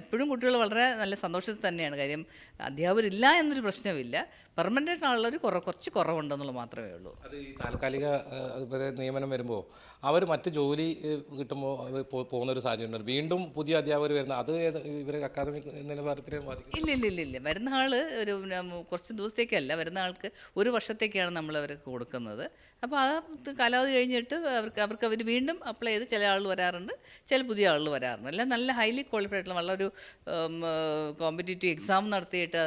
എപ്പോഴും കുട്ടികൾ വളരെ നല്ല സന്തോഷത്തിൽ തന്നെയാണ്. കാര്യം അധ്യാപകരില്ല എന്നൊരു പ്രശ്നമില്ല. പെർമനൻ്റ് ആയിട്ടുള്ളൊരു കുറച്ച് കുറവുണ്ടെന്നുള്ളത് മാത്രമേ ഉള്ളൂ. അത് ഈ താൽക്കാലിക നിയമനം വരുമ്പോൾ അവർ മറ്റ് ജോലി കിട്ടുമ്പോൾ പോകുന്നൊരു സാഹചര്യം ഉണ്ട്. വീണ്ടും പുതിയ അധ്യാപകർ വരുന്ന അത് ഇവരെ അക്കാദമിക് നിലവാരത്തിന് ബാധിക്കും? ഇല്ല. വരുന്ന ആൾ ഒരു കുറച്ച് ദിവസത്തേക്കല്ല, വരുന്ന ആൾക്ക് 1 വർഷത്തേക്കാണ് നമ്മൾ അവർക്ക് കൊടുക്കുന്നത്. അപ്പോൾ ആ കാലാവധി കഴിഞ്ഞിട്ട് അവർ വീണ്ടും അപ്ലൈ ചെയ്ത് ചില ആൾ വരാറുണ്ട്, ചില പുതിയ ആളുകൾ വരാറുണ്ട്. എല്ലാം നല്ല ഹൈലി ക്വാളിഫൈഡ് ആയിട്ടുള്ള വളരെ ഒരു കോമ്പറ്റേറ്റീവ് എക്സാം നടത്തിയിട്ട്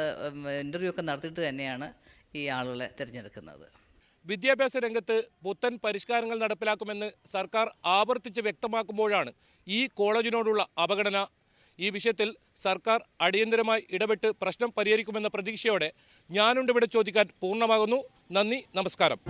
ഇൻ്റർവ്യൂ ഒക്കെ നടത്തിയിട്ട് തന്നെയാണ് ഈ ആളുകളെ തിരഞ്ഞെടുക്കുന്നത്. വിദ്യാഭ്യാസ രംഗത്ത് പുത്തൻ പരിഷ്കാരങ്ങൾ നടപ്പിലാക്കുമെന്ന് സർക്കാർ ആവർത്തിച്ച് വ്യക്തമാക്കുമ്പോഴാണ് ഈ കോളേജിനോടുള്ള അവഗണന. ഈ വിഷയത്തിൽ സർക്കാർ അടിയന്തരമായി ഇടപെട്ട് പ്രശ്നം പരിഹരിക്കുമെന്ന പ്രതീക്ഷയോടെ ഞാനുണ്ട് ഇവിടെ ചോദിക്കാൻ പൂർണ്ണമാകുന്നു. നന്ദി, നമസ്കാരം.